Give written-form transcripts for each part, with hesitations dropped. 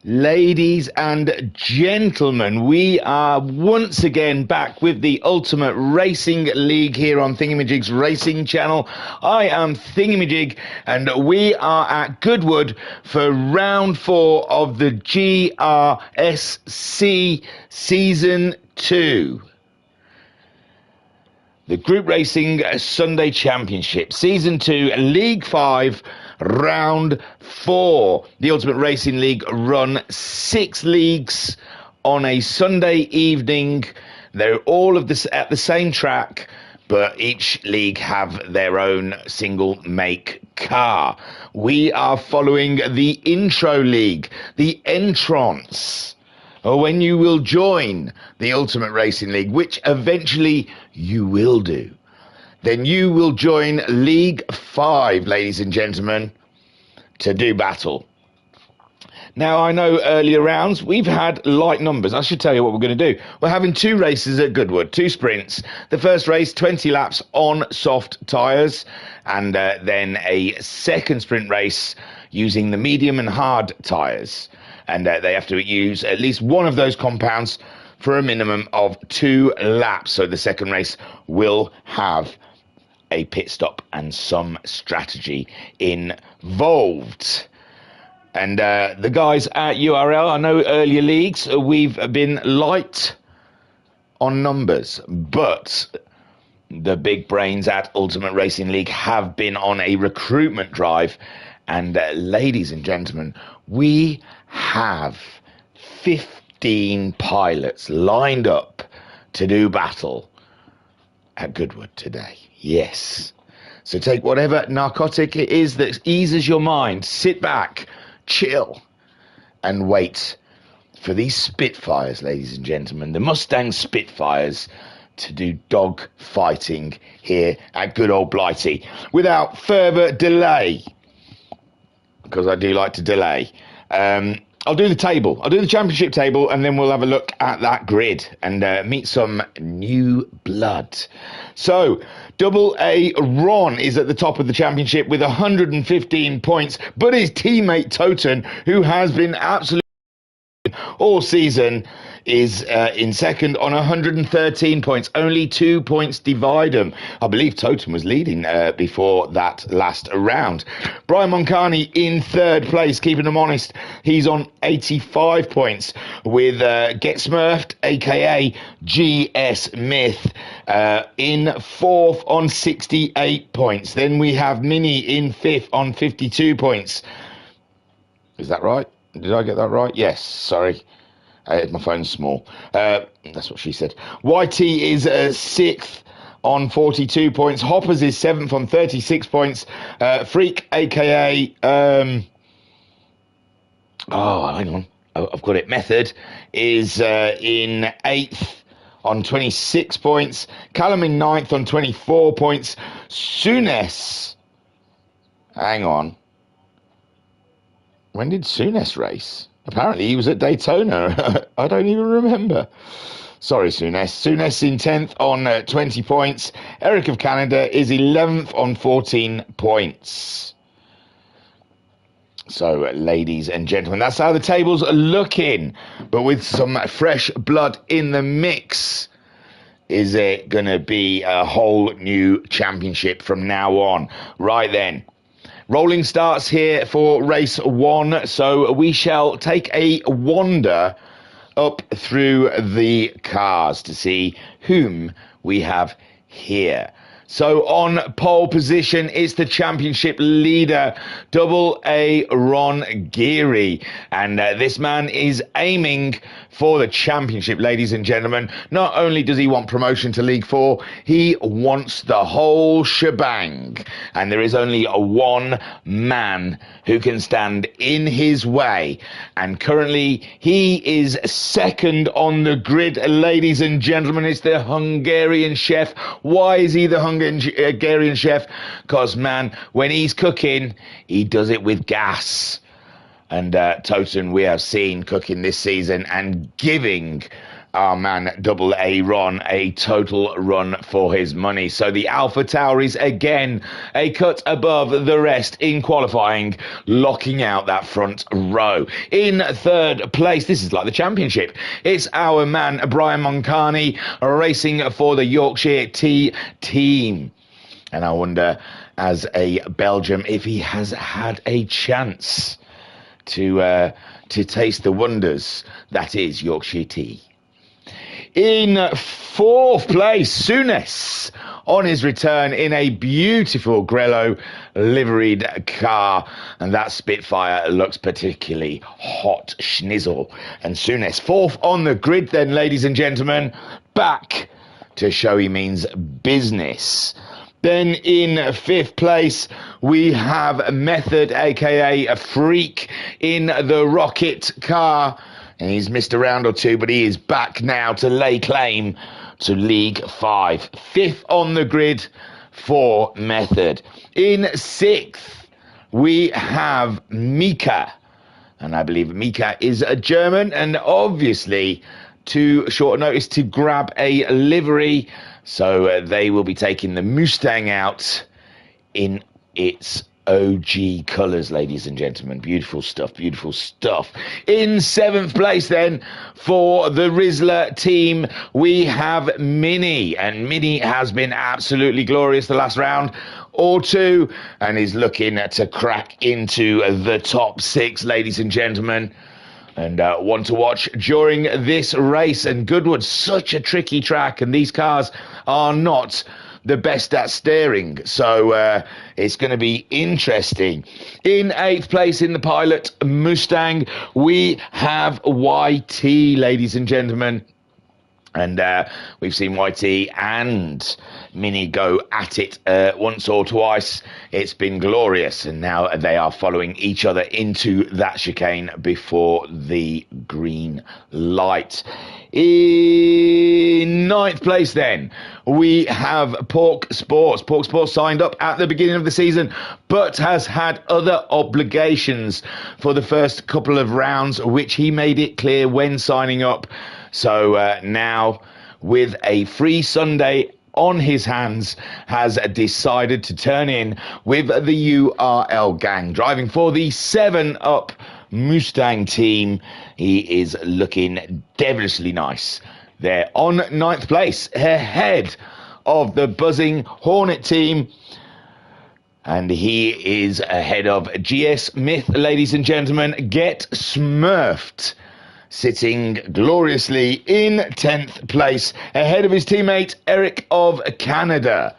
Ladies and gentlemen, we are once again back with the Ultimate Racing League here on Thingamajig's Racing Channel. I am Thingamajig, and we are at Goodwood for round 4 of the GRSC Season 2. The Group Racing Sunday Championship, Season 2, League 5, Round 4. The Ultimate Racing League run 6 leagues on a Sunday evening. They're all at the same track, but each league have their own single make car. We are following the Intro League, the Entrance, when you will join the Ultimate Racing League, which eventually you will do. Then you will join League 5, ladies and gentlemen, to do battle. Now, I know earlier rounds we've had light numbers. I should tell you what we're going to do. We're having 2 races at Goodwood, 2 sprints. The first race, 20 laps on soft tyres, and then a second sprint race using the medium and hard tyres. And they have to use at least one of those compounds for a minimum of 2 laps. So the second race will have a pit stop and some strategy involved. And the guys at URL, I know earlier leagues we've been light on numbers, but the big brains at Ultimate Racing League have been on a recruitment drive. And ladies and gentlemen, we have 15 pilots lined up to do battle at Goodwood today. Yes. So take whatever narcotic it is that eases your mind, sit back, chill, and wait for these Spitfires, ladies and gentlemen, the Mustang Spitfires, to do dog fighting here at good old Blighty. Without further delay, because I do like to delay, I'll do the table. I'll do the championship table, and then we'll have a look at that grid and meet some new blood. So, Double A Ron is at the top of the championship with 115 points, but his teammate Toten, who has been absolutely all season, is in second on 113 points. Only 2 points divide him. I believe Totem was leading before that last round. Brian Moncani in third place, keeping him honest. He's on 85 points with Get Smurfed, aka GS Myth, in fourth on 68 points. Then we have Mini in fifth on 52 points. Is that right? Did I get that right? Yes, sorry. My phone's small. That's what she said. YT is 6th on 42 points. Hoppers is 7th on 36 points. Freak, a.k.a. Hang on. I've got it. Method is in 8th on 26 points. Callum in 9th on 24 points. Sunes. Hang on. When did Sunes race? Apparently he was at Daytona. I don't even remember. Sorry, Sunes. Sunes in 10th on 20 points. Eric of Canada is 11th on 14 points. So, ladies and gentlemen, that's how the tables are looking. But with some fresh blood in the mix, is it going to be a whole new championship from now on? Right then. Rolling starts here for race 1, so we shall take a wander up through the cars to see whom we have here. So on pole position is the championship leader, Double A Ron Geary. And this man is aiming for the championship, ladies and gentlemen. Not only does he want promotion to League 4, he wants the whole shebang. And there is only one man who can stand in his way. And currently he is second on the grid, ladies and gentlemen. It's the Hungarian chef. Why is he the Hungarian chef? Because, man, when he's cooking, he does it with gas. And Toten, we have seen cooking this season and giving our man Double A Ron a total run for his money. So the Alpha Tauris again a cut above the rest in qualifying, locking out that front row. In third place, this is like the championship, it's our man Brian Moncani racing for the Yorkshire T team. And I wonder, as a Belgium, if he has had a chance to taste the wonders that is Yorkshire Tea. In fourth place, Souness on his return in a beautiful Grello liveried car, and that Spitfire looks particularly hot schnizzle. And Souness fourth on the grid then, ladies and gentlemen, back to show he means business. Then in fifth place, we have Method, aka a Freak, in the Rocket car. And he's missed a round or two, but he is back now to lay claim to League 5. Fifth on the grid for Method. In sixth, we have Mika. And I believe Mika is a German, and obviously too short notice to grab a livery. So they will be taking the Mustang out in its OG colours, ladies and gentlemen. Beautiful stuff, beautiful stuff. In seventh place then for the Rizzler team, we have Mini. And Mini has been absolutely glorious the last round or two and is looking to crack into the top six, ladies and gentlemen. And one to watch during this race. And Goodwood's such a tricky track, and these cars are not the best at steering, so it's going to be interesting. In eighth place in the Pilot Mustang, we have YT, ladies and gentlemen. And we've seen YT and Mini go at it once or twice. It's been glorious, and now they are following each other into that chicane before the green light. In ninth place then, we have Pork Sports. Pork Sports signed up at the beginning of the season, but has had other obligations for the first couple of rounds, which he made it clear when signing up. So now, with a free Sunday on his hands, has decided to turn in with the URL gang, driving for the 7-Up Mustang team. He is looking devilishly nice. They're on ninth place, ahead of the buzzing Hornet team. And he is ahead of GS Myth, ladies and gentlemen. Get Smurfed, sitting gloriously in 10th place, ahead of his teammate Eric of Canada.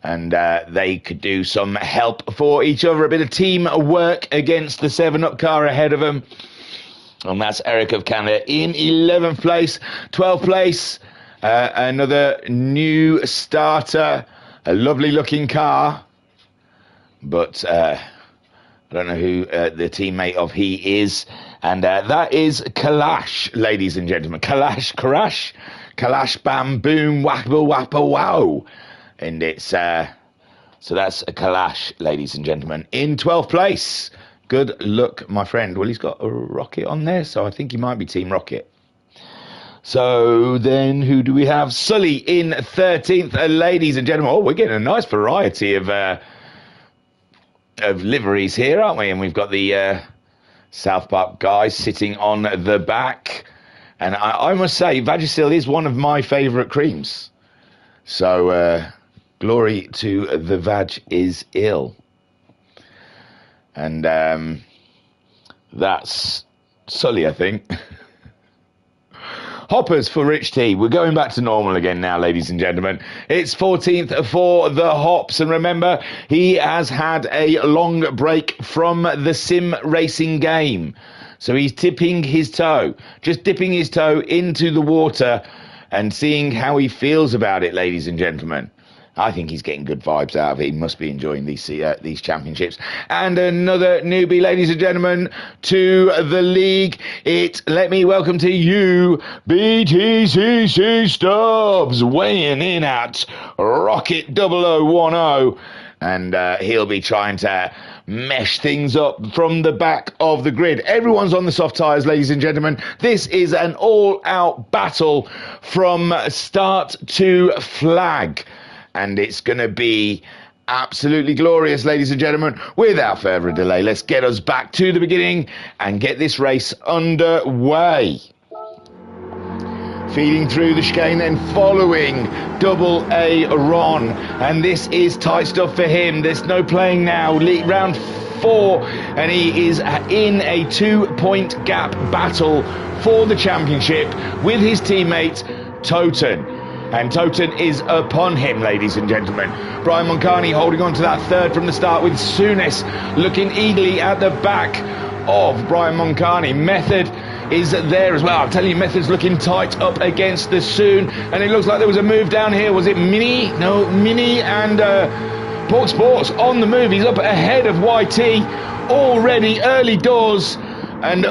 And they could do some help for each other, a bit of team work against the 7-Up car ahead of him. And that's Eric of Canada in 11th place. 12th place, another new starter, a lovely looking car. But I don't know who the teammate of he is. And that is Kalash, ladies and gentlemen. Kalash, bam, boom, wappa, wappa, wow. And it's, so that's a Kalash, ladies and gentlemen. In 12th place, good luck, my friend. Well, he's got a Rocket on there, so I think he might be Team Rocket. So then who do we have? Sully in 13th, ladies and gentlemen. Oh, we're getting a nice variety of liveries here, aren't we? And we've got the South Park guys sitting on the back. And I must say, Vagisil is one of my favourite creams. So, glory to the Vag is ill. And that's Sully, I think. Hoppers for Rich T. We're going back to normal again now, ladies and gentlemen. It's 14th for the Hops. And remember, he has had a long break from the sim racing game. So he's tipping his toe, just dipping his toe into the water and seeing how he feels about it, ladies and gentlemen. I think he's getting good vibes out of it. He must be enjoying these championships. And another newbie, ladies and gentlemen, to the league. Let me welcome to you, BTCC Stubbs, weighing in at Rocket 0010. and he'll be trying to mesh things up from the back of the grid. Everyone's on the soft tyres, ladies and gentlemen. This is an all-out battle from start to flag, and it's going to be absolutely glorious, ladies and gentlemen. Without further delay, let's get us back to the beginning and get this race underway. Feeding through the chicane, then following Double A Ron, and this is tight stuff for him. There's no playing now. Round 4, and he is in a 2-point gap battle for the championship with his teammate Toten. And Toten is upon him, ladies and gentlemen. Brian Moncani holding on to that third from the start, with Souness looking eagerly at the back of Brian Moncani. Method is there as well. I'm telling you, Method's looking tight up against the Soon, and it looks like there was a move down here. Was it Mini? No, Mini and Pork Sports on the move. He's up ahead of YT already early doors, and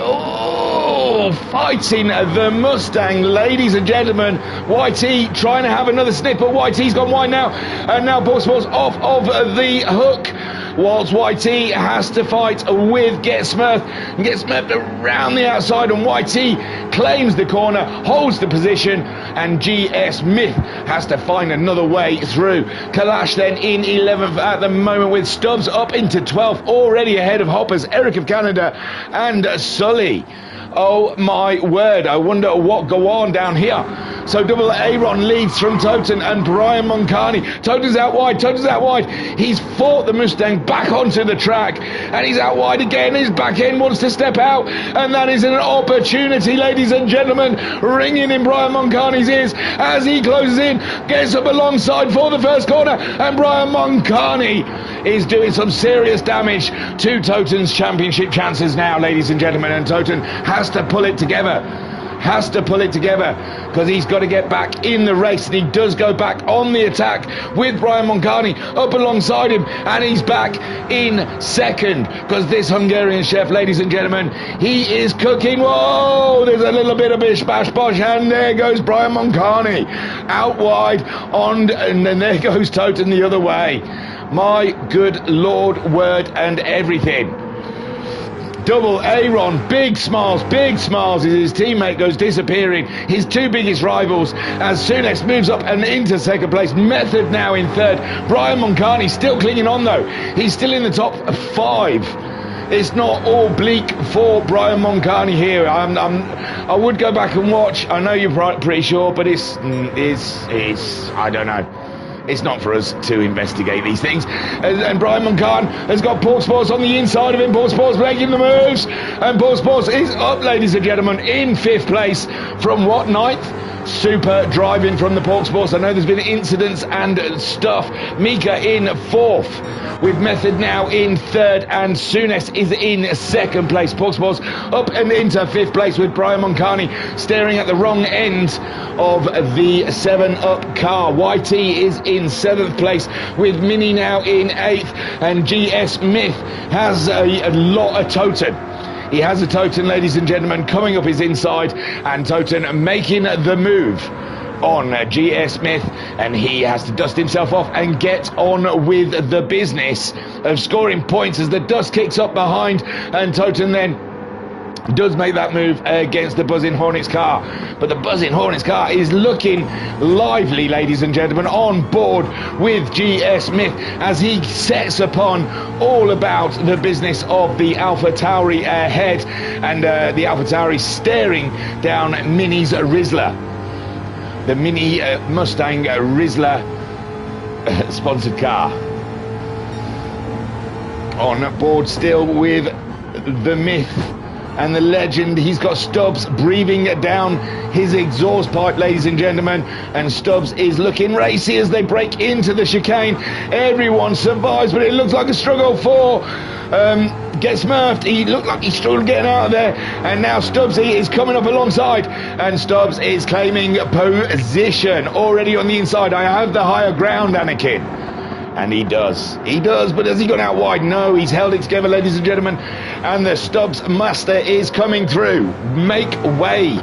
fighting the Mustang, ladies and gentlemen. YT trying to have another snip, but YT's gone wide now, and now Pork Sports off of the hook, whilst YT has to fight with Get Smurfed, and Get Smurfed around the outside, and YT claims the corner, holds the position, and GS Myth has to find another way through. Kalash then in 11th at the moment, with Stubbs up into 12th, already ahead of Hoppers, Eric of Canada, and Sully. Oh my word, I wonder what go on down here. So Double Aaron leads from Toten and Brian Moncani. Toten's out wide, He's fought the Mustang back onto the track, and he's out wide again. His back end wants to step out, and that is an opportunity, ladies and gentlemen, ringing in Brian Moncani's ears as he closes in, gets up alongside for the first corner, and Brian Moncani is doing some serious damage to Toten's championship chances now, ladies and gentlemen, and Toten has to pull it together, because he's got to get back in the race, and he does go back on the attack with Brian Moncani up alongside him, and he's back in second, because this Hungarian chef, ladies and gentlemen, he is cooking. Whoa, there's a little bit of bish bash bosh, and there goes Brian Moncani out wide on, and then there goes Toten the other way. My good Lord, word and everything. Double Aaron, big smiles as his teammate goes disappearing. His two biggest rivals, as Souness moves up and into second place. Method now in third. Brian Moncani still clinging on though. He's still in the top 5. It's not all bleak for Brian Moncani here. I would go back and watch. I know you're pretty sure, but it's I don't know. It's not for us to investigate these things. And Brian Moncani has got Pork Sports on the inside of him. Pork Sports making the moves. And Pork Sports is up, ladies and gentlemen, in 5th place from what, 9th? Super driving from the Pork Sports. I know there's been incidents and stuff. Mika in 4th, with Method now in 3rd, and Souness is in 2nd place. Pork Sports up and into 5th place, with Brian Moncani staring at the wrong end of the 7-up car. YT is in 7th place, with Mini now in 8th, and GS Myth has a lot of Toten. He has a Toten, ladies and gentlemen, coming up his inside, and Toten making the move on GS Smith, and he has to dust himself off and get on with the business of scoring points as the dust kicks up behind, and Toten then does make that move against the Buzzing Hornets car. But the Buzzing Hornets car is looking lively, ladies and gentlemen, on board with GS Smith as he sets upon all about the business of the Alpha Tauri ahead, and the Alpha Tauri staring down Mini's Rizzler. The Mini Mustang Rizzler sponsored car. On board still with the myth and the legend. He's got Stubbs breathing down his exhaust pipe, ladies and gentlemen, and Stubbs is looking racy as they break into the chicane. Everyone survives, but it looks like a struggle for Get Smurfed. He looked like he struggled getting out of there, and now Stubbsy is coming up alongside, and Stubbs is claiming position already on the inside. I have the higher ground, Anakin. And he does, but has he gone out wide? No, he's held it together, ladies and gentlemen, and the Stubbs Master is coming through. Make way.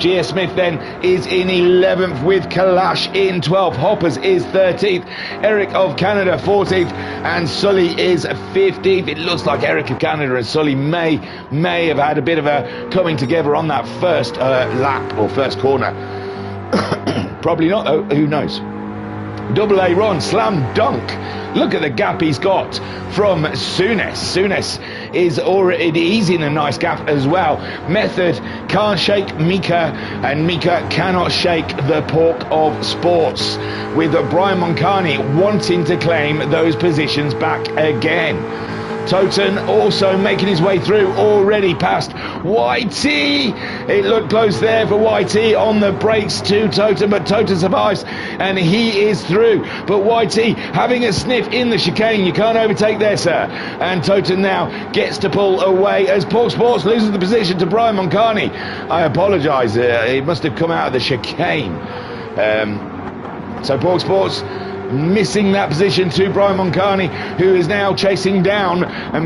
GS Smith then is in 11th with Kalash in 12th. Hoppers is 13th. Eric of Canada 14th, and Sully is 15th. It looks like Eric of Canada and Sully may have had a bit of a coming together on that first lap or first corner. Probably not though, who knows. Double A Ron, slam dunk. Look at the gap he's got from Souness. Souness is already, he's in a nice gap as well. Method can't shake Mika, and Mika cannot shake the Pork of Sports, with Brian Moncani wanting to claim those positions back again. Toten also making his way through, already past YT. It looked close there for YT on the brakes to Toten, but Toten survives and he is through. But YT having a sniff in the chicane. You can't overtake there, sir. And Toten now gets to pull away as Pork Sports loses the position to Brian Moncani. I apologise, it must have come out of the chicane. So Pork Sports missing that position to Brian Moncani, who is now chasing down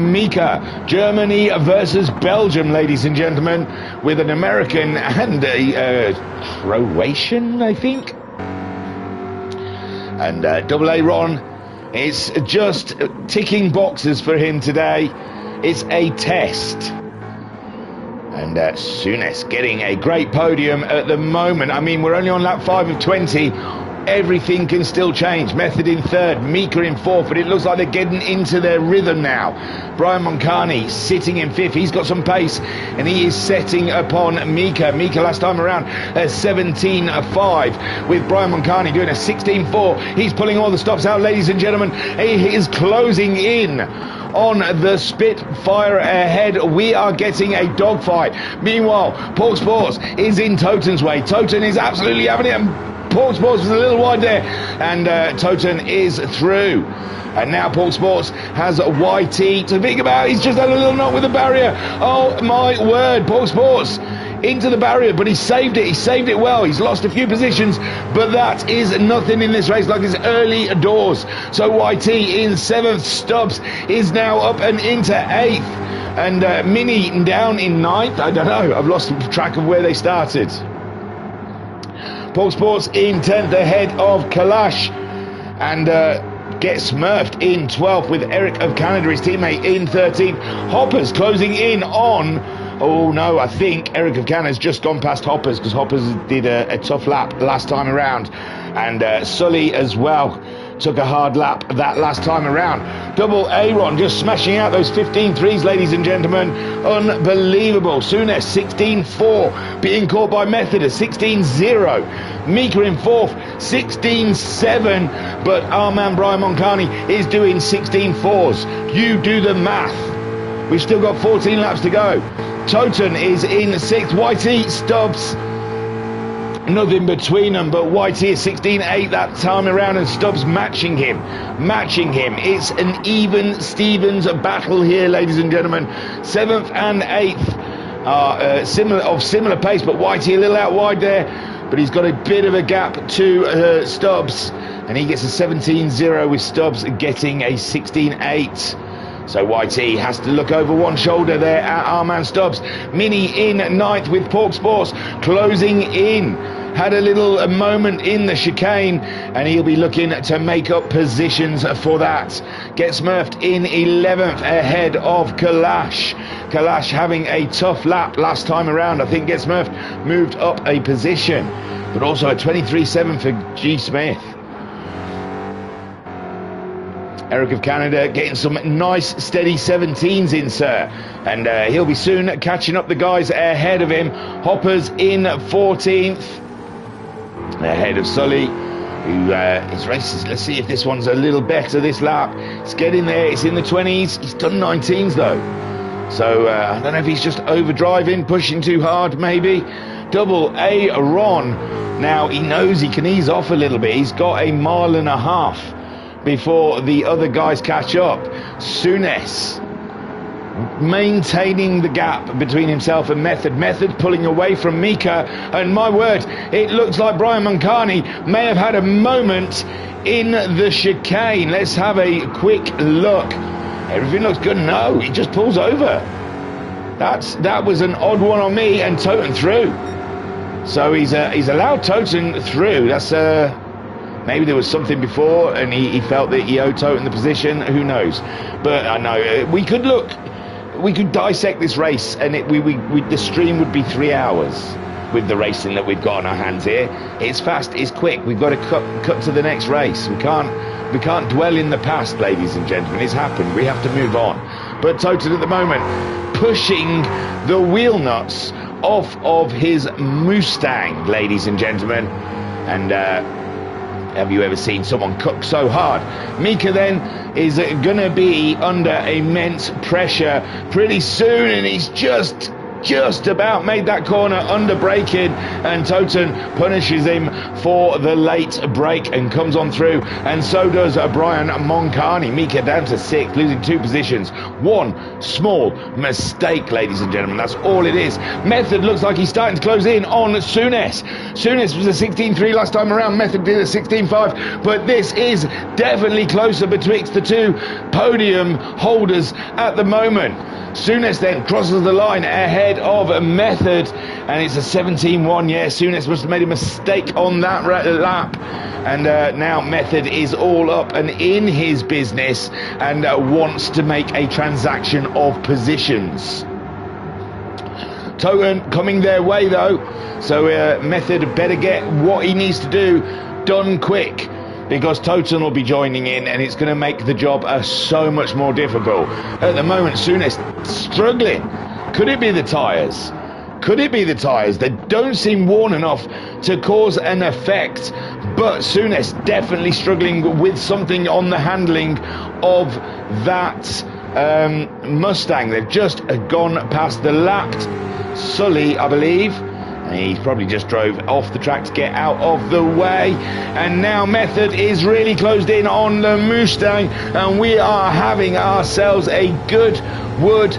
Mika. Germany versus Belgium, ladies and gentlemen, with an American and a Croatian, I think. And Double A Ron, it's just ticking boxes for him today. It's a test. And Souness getting a great podium at the moment. I mean, we're only on lap 5 of 20. Everything can still change. Method in 3rd, Mika in 4th, but it looks like they're getting into their rhythm now. Brian Moncani sitting in 5th. He's got some pace, and he is setting upon Mika. Mika last time around 17.5, with Brian Moncani doing a 16.4. He's pulling all the stops out, ladies and gentlemen. He is closing in on the Spitfire ahead. We are getting a dogfight. Meanwhile, Pork Sports is in Toten's way. Toten is absolutely having it, and Pork Sports was a little wide there, and Toten is through. And now Pork Sports has YT to think about. He's just had a little knock with the barrier. Oh my word, Pork Sports into the barrier, but he saved it. He saved it well. He's lost a few positions, but that is nothing in this race, like it's early doors. So YT in 7th. Stubbs is now up and into 8th, and Mini down in 9th. I don't know, I've lost track of where they started. Pork Sports in 10th ahead of Kalash, and gets smurfed in 12th with Eric of Canada, his teammate, in 13th. Hoppers closing in on, oh no, I think Eric of Canada's just gone past Hoppers, because Hoppers did a tough lap last time around, and Sully as well took a hard lap that last time around. Double Aaron just smashing out those 15.3s, ladies and gentlemen. Unbelievable. Souness 16.4, being caught by Method at 16.0. Mika in 4th, 16.7, but our man Brian Moncani is doing 16.4s. You do the math. We've still got 14 laps to go. Toten is in 6th. YT, Stubbs, nothing between them, but YT is 16.8 that time around, and Stubbs matching him. It's an even Stevens battle here, ladies and gentlemen. 7th and 8th are similar pace, but YT a little out wide there, but he's got a bit of a gap to Stubbs, and he gets a 17.0 with Stubbs getting a 16.8. So YT has to look over one shoulder there at our man Stubbs. Mini in 9th with Pork Sports closing in. Had a little moment in the chicane, and he'll be looking to make up positions for that. Gets smurfed in 11th ahead of Kalash. Kalash having a tough lap last time around. I think Gets smurfed moved up a position, but also a 23.7 for G Smith. Eric of Canada getting some nice steady 17s in, sir, and he'll be soon catching up the guys ahead of him. Hoppers in 14th ahead of Sully, who is races. Let's see if this one's a little better this lap. It's getting there. It's in the 20s. He's done 19s though, so I don't know if he's just overdriving, pushing too hard maybe. Double A Ron, now he knows he can ease off a little bit. He's got a mile and a half before the other guys catch up. Souness maintaining the gap between himself and Method pulling away from Mika, and my word, it looks like Brian Moncani may have had a moment in the chicane. Let's have a quick look. Everything looks good. No, he just pulls over. That was an odd one on me, and Toten through. So he's allowed Toten through. That's maybe there was something before and he felt that he owed Toten the position. Who knows? But I know we could dissect this race, and the stream would be 3 hours with the racing that we've got on our hands here. It's fast, it's quick. We've got to cut to the next race. We can't dwell in the past, ladies and gentlemen. It's happened. We have to move on. But Toten at the moment pushing the wheel nuts off of his Mustang, ladies and gentlemen. And have you ever seen someone cook so hard? Mika then is gonna be under immense pressure pretty soon, and he's just about made that corner under braking, and Toten punishes him for the late break and comes on through, and so does Brian Moncani. Mika down to 6th, losing 2 positions. One small mistake, ladies and gentlemen, that's all it is. Method looks like he's starting to close in on Souness. Souness was a 16.3 last time around. Method did a 16.5, but this is definitely closer betwixt the two podium holders at the moment. Souness then crosses the line ahead of Method, and it's a 17.1. Yeah, Souness must have made a mistake on that lap, and now Method is all up and in his business and wants to make a transaction of positions. Toten coming their way though, so Method better get what he needs to do done quick, because Toten will be joining in, and it's going to make the job so much more difficult. At the moment, Souness struggling. Could it be the tyres? Could it be the tyres? They don't seem worn enough to cause an effect, but Souness definitely struggling with something on the handling of that Mustang. They've just gone past the lapped Sully, I believe. He probably just drove off the track to get out of the way, and now Method is really closed in on the Mustang, and we are having ourselves a good wood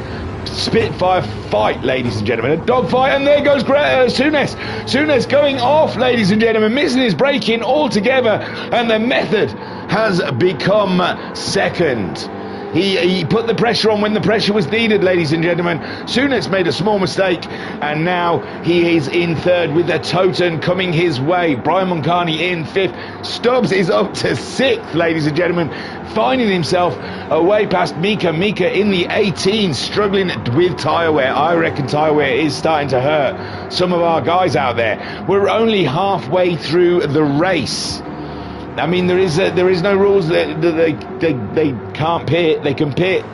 Spitfire fight, ladies and gentlemen. A dog fight, and there goes Souness. Souness going off, ladies and gentlemen, missing his braking altogether, and the Method has become second. He put the pressure on when the pressure was needed, ladies and gentlemen. Souness made a small mistake, and now he is in 3rd with the Toten coming his way. Brian Moncani in 5th. Stubbs is up to 6th, ladies and gentlemen, finding himself away past Mika. Mika in the 18, struggling with tyre wear. I reckon tyre wear is starting to hurt some of our guys out there. We're only halfway through the race. I mean, there is no rules that they can't pit. They can pit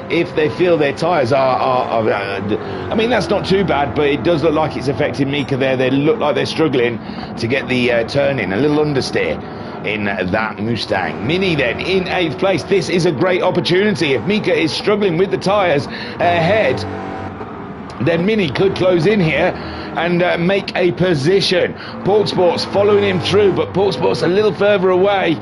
if they feel their tyres are I mean, that's not too bad, but it does look like it's affecting Mika there. They look like they're struggling to get the turn in. A little understeer in that Mustang. Mini then in 8th place. This is a great opportunity. If Mika is struggling with the tyres ahead, then Mini could close in here and make a position. Pork Sports following him through, but Pork Sports a little further away,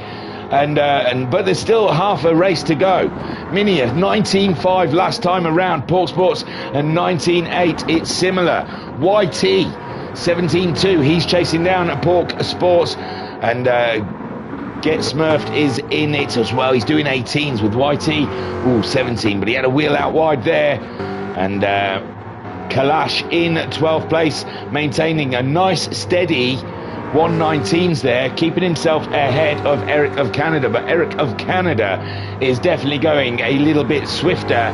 but there's still half a race to go. Mini at 19.5 last time around. Pork Sports and 19.8. It's similar. YT 17.2. He's chasing down at Pork Sports, and Get Smurfed is in it as well. He's doing 18s with YT. Ooh, 17, but he had a wheel out wide there, and Kalash in 12th place, maintaining a nice steady 119s there, keeping himself ahead of Eric of Canada. But Eric of Canada is definitely going a little bit swifter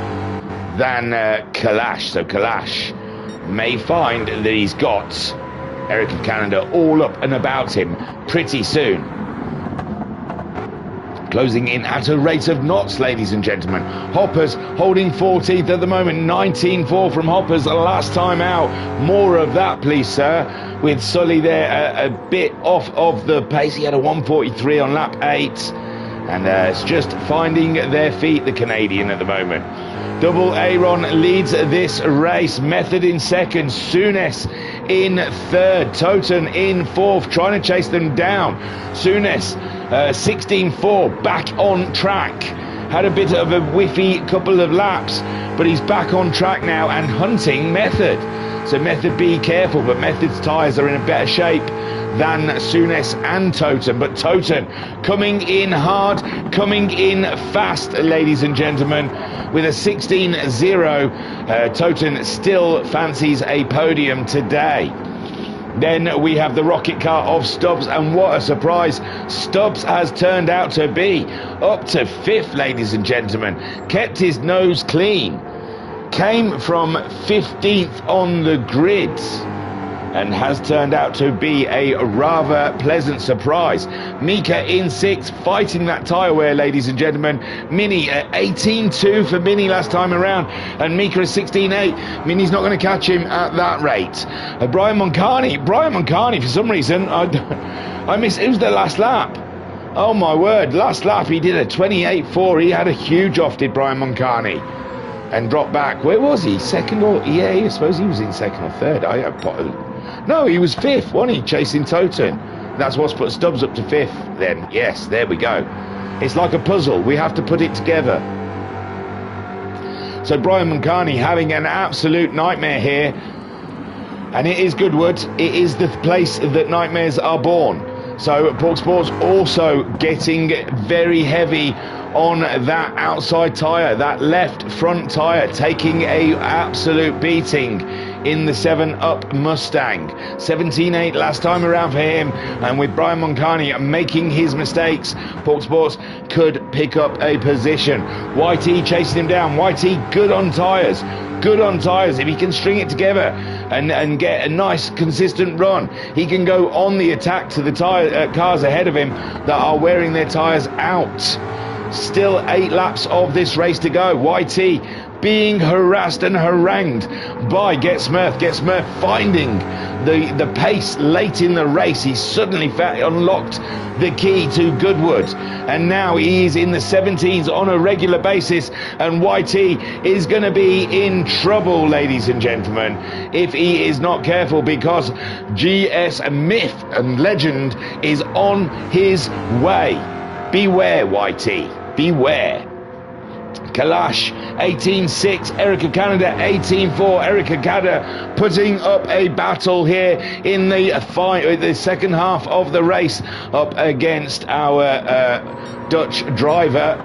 than Kalash. So Kalash may find that he's got Eric of Canada all up and about him pretty soon. Closing in at a rate of knots, ladies and gentlemen. Hoppers holding 14th at the moment. 19.4 from Hoppers last time out. More of that, please, sir. With Sully there a bit off of the pace. He had a 1:43 on lap 8. And it's just finding their feet, the Canadian, at the moment. Double Aaron leads this race. Method in 2nd. Souness in 3rd. Toten in 4th, trying to chase them down. Souness 16.4, back on track. Had a bit of a whiffy couple of laps, but he's back on track now and hunting Method. So Method, be careful, but Method's tyres are in a better shape than Souness and Toten. But Toten coming in hard, coming in fast, ladies and gentlemen, with a 16.0. Toten still fancies a podium today. Then we have the rocket car of Stubbs, and what a surprise. Stubbs has turned out to be up to 5th, ladies and gentlemen. Kept his nose clean. Came from 15th on the grid, and has turned out to be a rather pleasant surprise. Mika in 6th, fighting that tyre wear, ladies and gentlemen. Mini at 18.2 for Mini last time around, and Mika is 16.8. Mini's not going to catch him at that rate. Brian Moncani, for some reason, I missed, it was the last lap. Oh my word, last lap he did a 28.4. He had a huge off, did Brian Moncani, and dropped back. Where was he? Second or, yeah, I suppose he was in second or third. No, he was 5th, wasn't he, chasing Toten? That's what's put Stubbs up to 5th then. Yes, there we go. It's like a puzzle. We have to put it together. So Brian Moncani having an absolute nightmare here. And it is Goodwood. It is the place that nightmares are born. So Pork Sports also getting very heavy on that outside tyre, that left front tyre, taking a absolute beating in the 7-Up Mustang. 17.8 last time around for him, and with Brian Moncani making his mistakes, Pork Sports could pick up a position. YT chasing him down. YT good on tyres. Good on tyres. If he can string it together and get a nice consistent run, he can go on the attack to the cars ahead of him that are wearing their tyres out. Still 8 laps of this race to go. YT being harassed and harangued by Get Smurf. Get Smurf finding the pace late in the race. He suddenly unlocked the key to Goodwood, and now he is in the 17s on a regular basis, and YT is going to be in trouble, ladies and gentlemen, if he is not careful, because GS Myth and Legend is on his way. Beware, YT. Beware. Kalash 18.6, Eric of Canada 18.4. Eric of Canada putting up a battle here in the second half of the race up against our Dutch driver,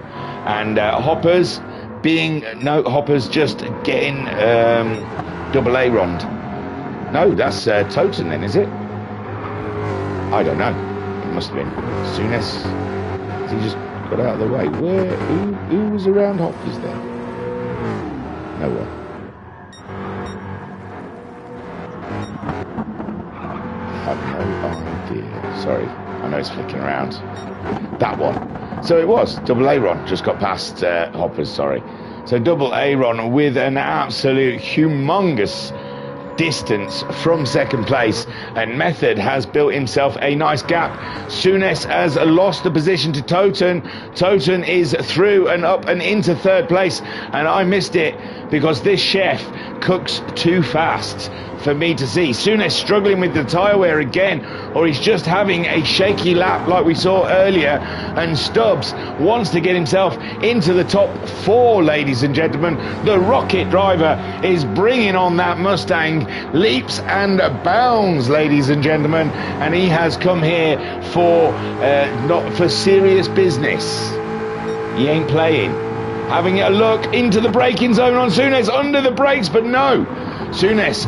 and Hoppers just getting double A rond. No, that's Toten then, is it? I don't know. It must have been Souness. He just got out of the way. Who was around Hoppers then? No one. I have no idea. Sorry, I know it's flicking around. That one. So it was double A-Ron just got past Hoppers. Sorry. So double A-Ron with an absolute humongous distance from second place, and Method has built himself a nice gap. Souness has lost the position to Toten. Toten is through and up and into third place, and I missed it because this chef cooks too fast for me to see. Souness struggling with the tyre wear again, or he's just having a shaky lap like we saw earlier, and Stubbs wants to get himself into the top 4, ladies and gentlemen. The rocket driver is bringing on that Mustang, leaps and bounds, ladies and gentlemen, and he has come here for not for serious business. He ain't playing. Having a look into the braking zone on Souness, under the brakes, but no, Souness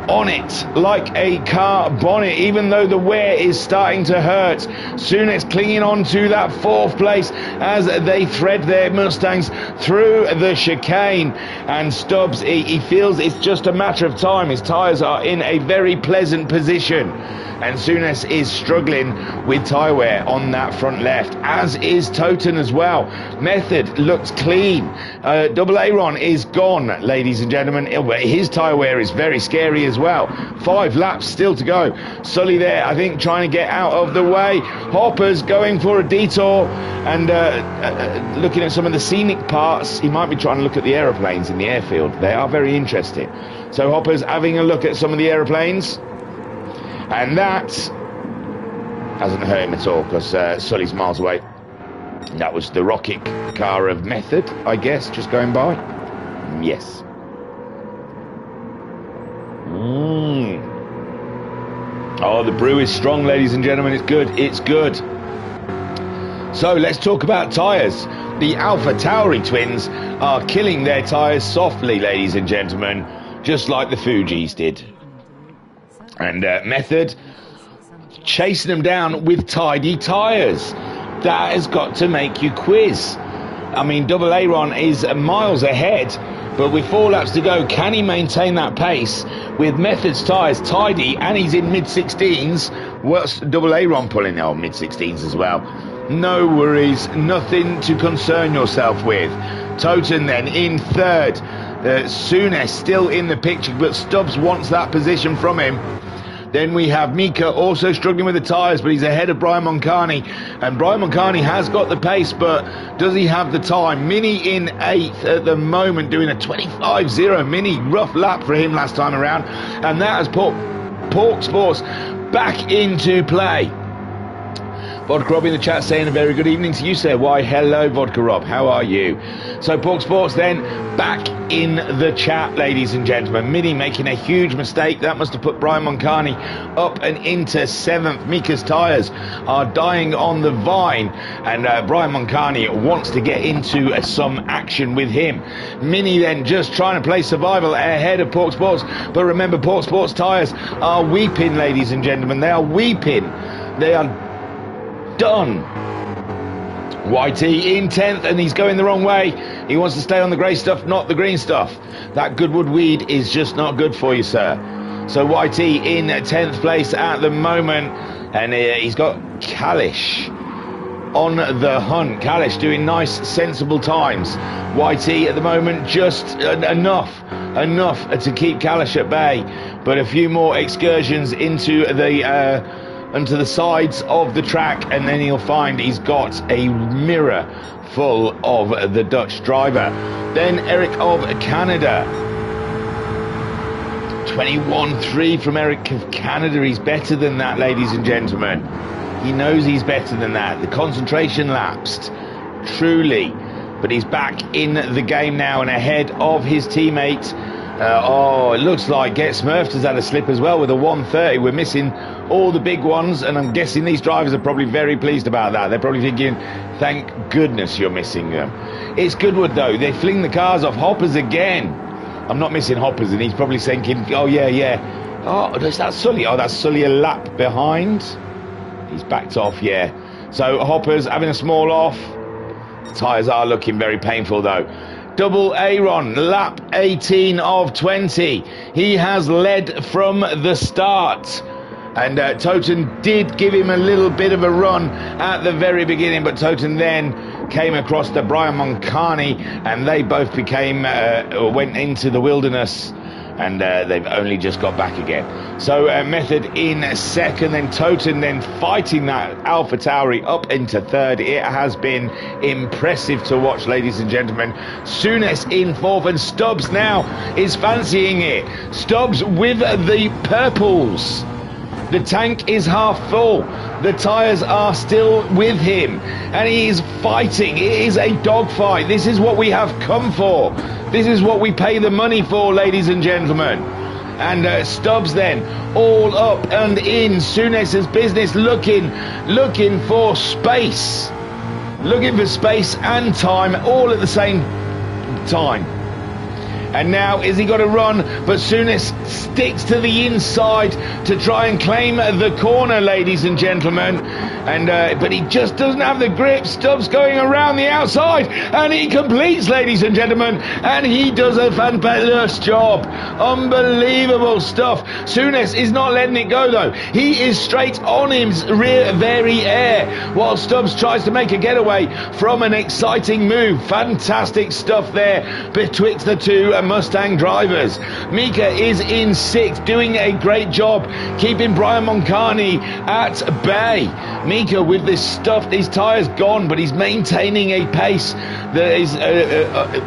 on it like a car bonnet, even though the wear is starting to hurt. Souness clinging on to that 4th place as they thread their Mustangs through the chicane, and Stubbs, he feels it's just a matter of time. His tyres are in a very pleasant position, and Souness is struggling with tyre wear on that front left, as is Toten as well. Method looks clean. Double A-Ron is gone, ladies and gentlemen. His tyre wear is very scary as well. 5 laps still to go. Sully there, I think, trying to get out of the way. Hoppers going for a detour and looking at some of the scenic parts. He might be trying to look at the aeroplanes in the airfield. They are very interesting. So Hoppers having a look at some of the aeroplanes, and that hasn't hurt him at all because Sully's miles away. That was the rocket car of Method, I guess, just going by. Yes. Oh, the brew is strong, ladies and gentlemen. It's good. It's good. So let's talk about tyres. The Alpha Tauri twins are killing their tyres softly, ladies and gentlemen, just like the Fujis did. And Method chasing him down with tidy tyres. That has got to make you quiz. I mean, Double Aaron is miles ahead, but with 4 laps to go, can he maintain that pace with Method's tyres tidy, and he's in mid-16s? What's Double Aaron pulling? Oh, mid-16s as well. No worries, nothing to concern yourself with. Toten then in third. Souness still in the picture, but Stubbs wants that position from him. Then we have Mika also struggling with the tyres, but he's ahead of Brian Moncani. And Brian Moncani has got the pace, but does he have the time? Mini in 8th at the moment, doing a 25.0 Mini. Rough lap for him last time around. And that has put Pork Sports back into play. Vodka Rob in the chat saying a very good evening to you, sir. Why, hello, Vodka Rob. How are you? So Pork Sports then back in the chat, ladies and gentlemen. Mini making a huge mistake. That must have put Brian Moncani up and into 7th. Mika's tyres are dying on the vine, and Brian Moncani wants to get into some action with him. Mini then just trying to play survival ahead of Pork Sports. But remember, Pork Sports tyres are weeping, ladies and gentlemen. They are weeping. They are done. YT in 10th, and he's going the wrong way. He wants to stay on the grey stuff, not the green stuff. That Goodwood weed is just not good for you, sir. So YT in 10th place at the moment, and he's got Kalish on the hunt. Kalish doing nice, sensible times. YT at the moment just enough to keep Kalish at bay, but a few more excursions into the sides of the track, and then he'll find he's got a mirror full of the Dutch driver. Then Eric of Canada, 21.3 from Eric of Canada. He's better than that, ladies and gentlemen. He knows he's better than that. The concentration lapsed, truly, but he's back in the game now and ahead of his teammate. It looks like Get Smurfed has had a slip as well with a 130. We're missing all the big ones, and I'm guessing these drivers are probably very pleased about that. They're probably thinking, thank goodness you're missing them. It's Goodwood though. They fling the cars off. Hoppers again. I'm not missing Hoppers, and he's probably thinking, oh yeah. Oh, is that Sully? Oh, that's Sully a lap behind. He's backed off, yeah. So Hoppers having a small off. The tyres are looking very painful though. Double Aaron, lap 18 of 20. He has led from the start. And Toten did give him a little bit of a run at the very beginning, but Toten then came across the Brian Moncani, and they both went into the wilderness, and they've only just got back again. So Method in second, then Toten then fighting that Alpha Tauri up into third. It has been impressive to watch, ladies and gentlemen. Souness in fourth, and Stubbs now is fancying it. Stubbs with the purples. The tank is half full. The tyres are still with him, and he is fighting. It is a dogfight. This is what we have come for. This is what we pay the money for, ladies and gentlemen. And Stubbs then all up and in. Souness's business looking for space. Looking for space and time all at the same time. And now is he got to run, but Souness sticks to the inside to try and claim the corner, ladies and gentlemen. And but he just doesn't have the grip. Stubbs going around the outside, and he completes, ladies and gentlemen, and he does a fabulous job. Unbelievable stuff. Souness is not letting it go though. He is straight on his rear very air, while Stubbs tries to make a getaway from an exciting move. Fantastic stuff there betwixt the two Mustang drivers. Mika is in sixth, doing a great job keeping Brian Moncani at bay. Mika with this stuff, his tyres gone, but he's maintaining a pace that is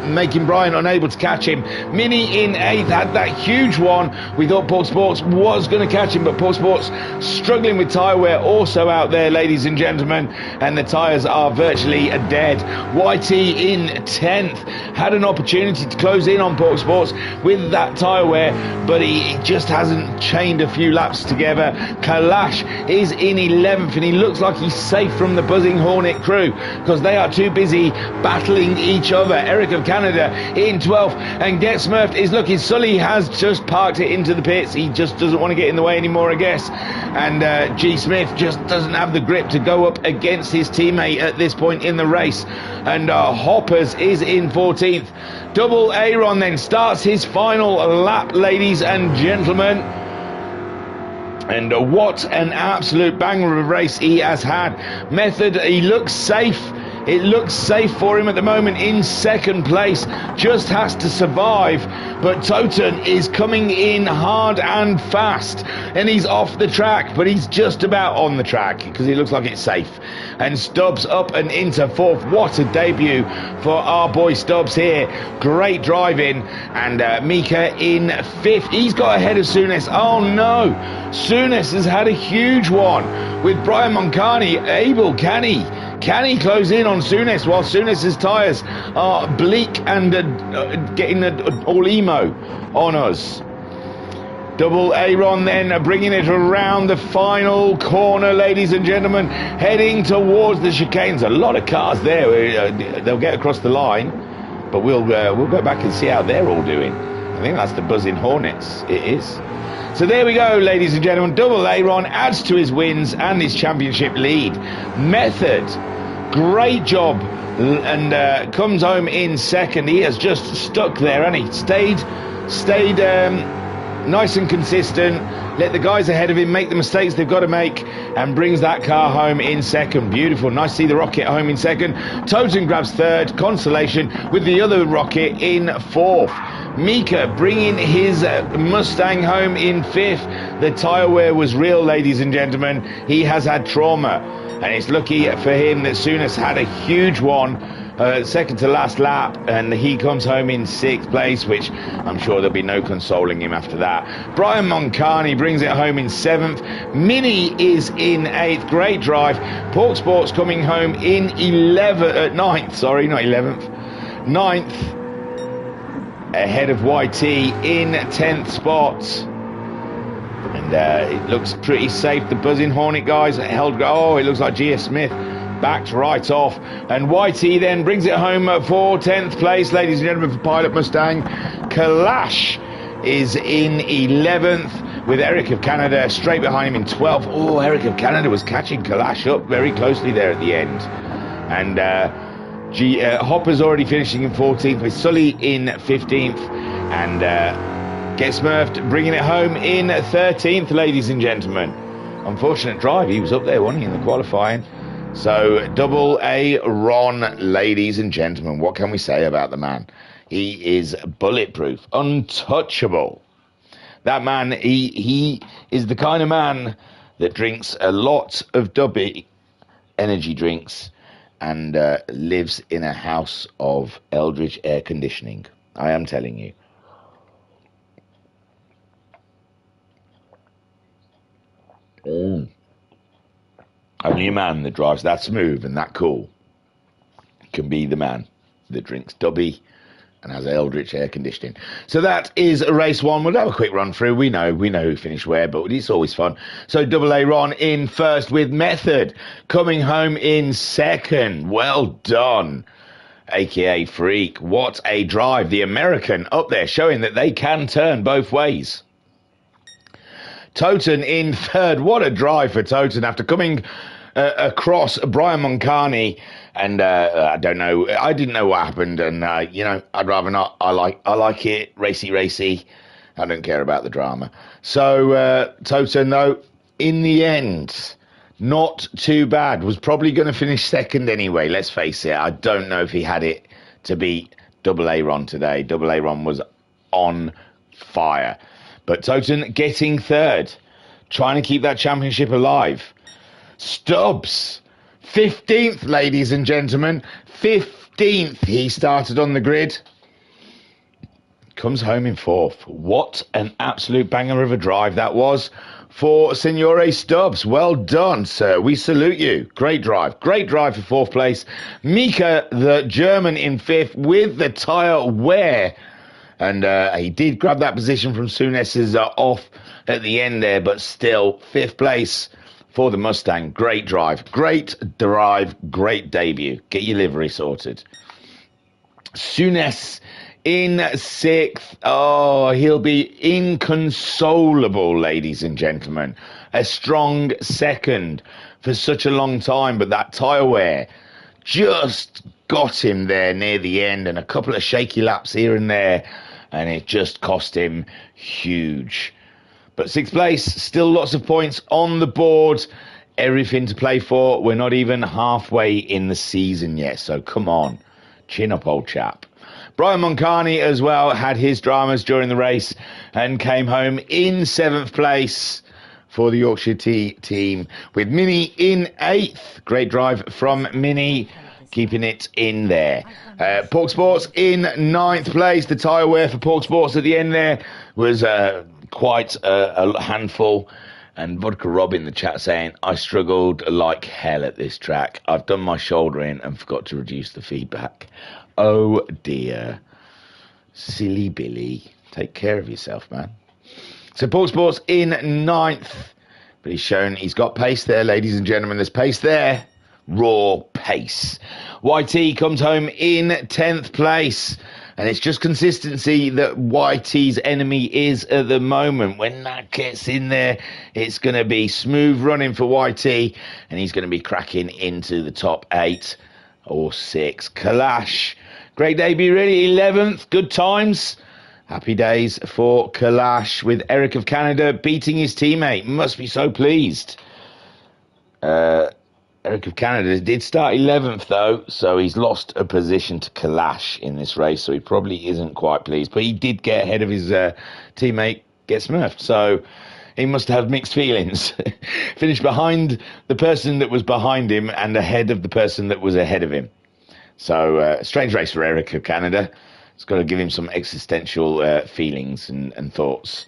making Brian unable to catch him. Mini in eighth, had that huge one. We thought Pork Sports was going to catch him, but Pork Sports struggling with tyre wear also out there, ladies and gentlemen, and the tyres are virtually dead. YT in 10th, had an opportunity to close in on Pork Sports with that tyre wear, but he just hasn't chained a few laps together. Kalash is in 11th, and he looks like he's safe from the Buzzing Hornet crew because they are too busy battling each other. Eric of Canada in 12th, and Get Smurfed is looking. Sully has just parked it into the pits. He just doesn't want to get in the way anymore, I guess. And G Smith just doesn't have the grip to go up against his teammate at this point in the race. And Hoppers is in 14th. Double Aaron then starts his final lap, ladies and gentlemen. And what an absolute banger of a race he has had. Method, he looks safe. It looks safe for him at the moment in second place. Just has to survive. But Toten is coming in hard and fast. And he's off the track, but he's just about on the track because he looks like it's safe. And Stubbs up and into fourth. What a debut for our boy Stubbs here. Great driving. And Mika in fifth. He's got ahead of Souness. Oh no. Souness has had a huge one with Brian Moncani. Abel, can he close in on Souness while Souness's tyres are bleak and getting all emo on us? Double Aaron then bringing it around the final corner, ladies and gentlemen, heading towards the chicanes. A lot of cars there. They'll get across the line, but we'll go back and see how they're all doing. I think that's the Buzzing Hornets. It is. So there we go, ladies and gentlemen. Double Aaron adds to his wins and his championship lead. Method, great job, and comes home in second. He has just stuck there, and he stayed nice and consistent. Let the guys ahead of him make the mistakes they've got to make, and brings that car home in second. Beautiful. Nice to see the Rocket home in second. Toten grabs third. Consolation with the other Rocket in fourth. Mika bringing his Mustang home in fifth. The tyre wear was real, ladies and gentlemen. He has had trauma, and it's lucky for him that Souness had a huge one, second to last lap, and he comes home in sixth place, which I'm sure there'll be no consoling him after that. Brian Moncani brings it home in seventh. Mini is in eighth. Great drive. Pork Sports coming home in ninth. Sorry, not 11th. Ninth. Ahead of YT in 10th spot. And it looks pretty safe. The Buzzing Hornet guys held. Oh, it looks like GS Smith backed right off. And YT then brings it home for 10th place, ladies and gentlemen, for Pilot Mustang. Kalash is in 11th with Eric of Canada straight behind him in 12th. Oh, Eric of Canada was catching Kalash up very closely there at the end. And Hopper's already finishing in 14th with Sully in 15th. And Get Smurfed bringing it home in 13th, ladies and gentlemen. Unfortunate drive. He was up there, wasn't he, in the qualifying? So, Double Aaron, ladies and gentlemen. What can we say about the man? He is bulletproof, untouchable. That man, he is the kind of man that drinks a lot of Dubby energy drinks and lives in a house of Eldridge air conditioning. I am telling you. Only a man that drives that smooth and that cool can be the man that drinks Dubby and has Eldritch air conditioning. So that is race one. We'll have a quick run through. We know who finished where, but it's always fun. So Double Aaron in first with Method coming home in second. Well done, aka Freak. What a drive. The American up there showing that they can turn both ways. Toten in third. What a drive for Toten after coming across Brian Moncani. And I don't know. I didn't know what happened. And, I'd rather not. I like it. Racy. I don't care about the drama. So Toten, though, in the end, not too bad. Was probably going to finish second anyway. Let's face it. I don't know if he had it to beat Double Aaron today. Double Aaron was on fire. But Toten getting third, trying to keep that championship alive. Stubbs, 15th, ladies and gentlemen. 15th, he started on the grid. Comes home in fourth. What an absolute banger of a drive that was for Signore Stubbs. Well done, sir. We salute you. Great drive. Great drive for fourth place. Mika, the German, in fifth with the tyre wear. And he did grab that position from Souness's off at the end there, but still 5th place for the Mustang. Great drive, great debut. Get your livery sorted. Souness in 6th. Oh, he'll be inconsolable, ladies and gentlemen. A strong 2nd for such a long time, but that tyre wear just got him there near the end, and a couple of shaky laps here and there, and it just cost him huge. But 6th place, still lots of points on the board. Everything to play for. We're not even halfway in the season yet, so come on. Chin up, old chap. Brian Moncani as well had his dramas during the race and came home in 7th place for the Yorkshire team, with Mini in 8th. Great drive from Mini, keeping it in there. Pork Sports in 9th place. The tyre wear for Pork Sports at the end there was quite a handful. And Vodka Rob in the chat saying, I struggled like hell at this track. I've done my shoulder in and forgot to reduce the feedback. Oh dear. Silly Billy. Take care of yourself, man. So Pork Sports in 9th. But he's got pace there, ladies and gentlemen. There's pace there. Raw pace. YT comes home in 10th place. And it's just consistency that YT's enemy is at the moment. When that gets in there, it's going to be smooth running for YT. And he's going to be cracking into the top 8 or 6. Kalash, great debut, really. 11th, good times. Happy days for Kalash, with Eric of Canada beating his teammate. Must be so pleased. Eric of Canada did start 11th, though, so he's lost a position to Kalash in this race, so he probably isn't quite pleased. But he did get ahead of his teammate, get smurfed, so he must have mixed feelings. Finished behind the person that was behind him and ahead of the person that was ahead of him. So, strange race for Eric of Canada. It's got to give him some existential feelings and thoughts.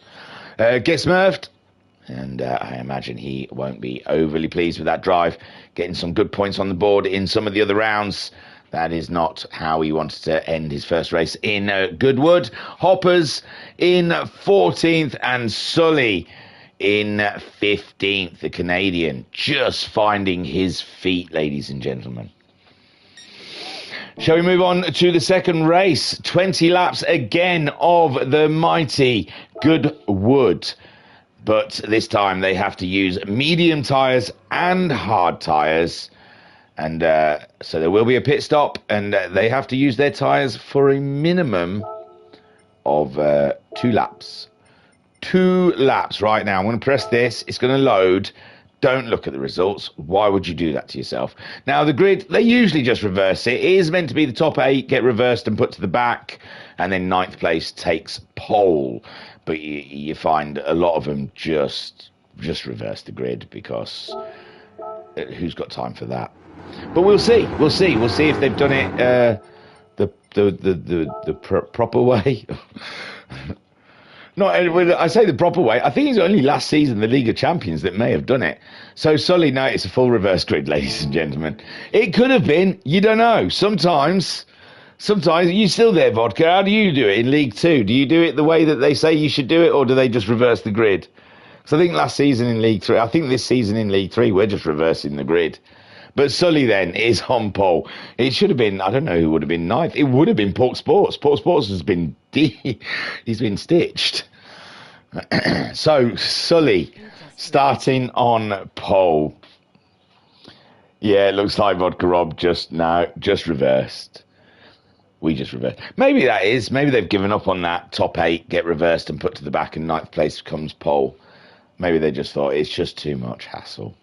Get smurfed. And I imagine he won't be overly pleased with that drive. Getting some good points on the board in some of the other rounds. That is not how he wanted to end his first race in Goodwood. Hoppers in 14th and Sully in 15th. The Canadian just finding his feet, ladies and gentlemen. Shall we move on to the second race? 20 laps again of the mighty Goodwood. But this time they have to use medium tyres and hard tyres. And so there will be a pit stop, and they have to use their tyres for a minimum of 2 laps. 2 laps right now. I'm going to press this. It's going to load. Don't look at the results. Why would you do that to yourself? Now, the grid, they usually just reverse it. It is meant to be the top 8 get reversed and put to the back, and then 9th place takes pole. But you find a lot of them just reverse the grid, because who's got time for that? But we'll see. We'll see if they've done it the proper way. No, I say the proper way. I think it's only last season, the League of Champions, that may have done it. So Sully, no, it's a full reverse grid, ladies and gentlemen. It could have been. You don't know. Sometimes you still there, Vodka. How do you do it in League 2? Do you do it the way that they say you should do it, or do they just reverse the grid? Because I think last season in League 3, I think this season in League 3, we're just reversing the grid. But Sully then is on pole. It should have been, I don't know who would have been 9th. It would have been Pork Sports. Pork Sports has been, he's been stitched. So Sully starting on pole. Yeah, it looks like Vodka Rob just reversed. We just reversed. Maybe they've given up on that top 8, get reversed and put to the back, and 9th place comes pole. Maybe they just thought it's just too much hassle.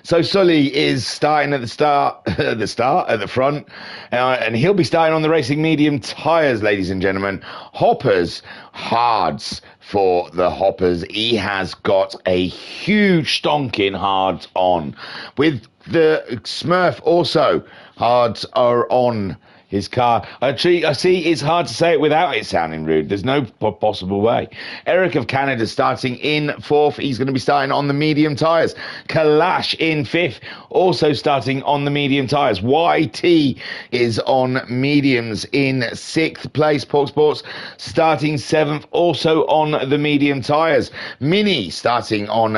So Sully is starting at the front, and he'll be starting on the racing medium tyres, ladies and gentlemen. Hoppers, hards for the Hoppers. He has got a huge stonking hards on. With the Smurf also, hards are on his car. I see it's hard to say it without it sounding rude. There's no possible way. Eric of Canada starting in 4th. He's going to be starting on the medium tyres. Kalash in 5th, also starting on the medium tyres. YT is on mediums in 6th place. Pork Sports starting 7th, also on the medium tyres. Mini starting on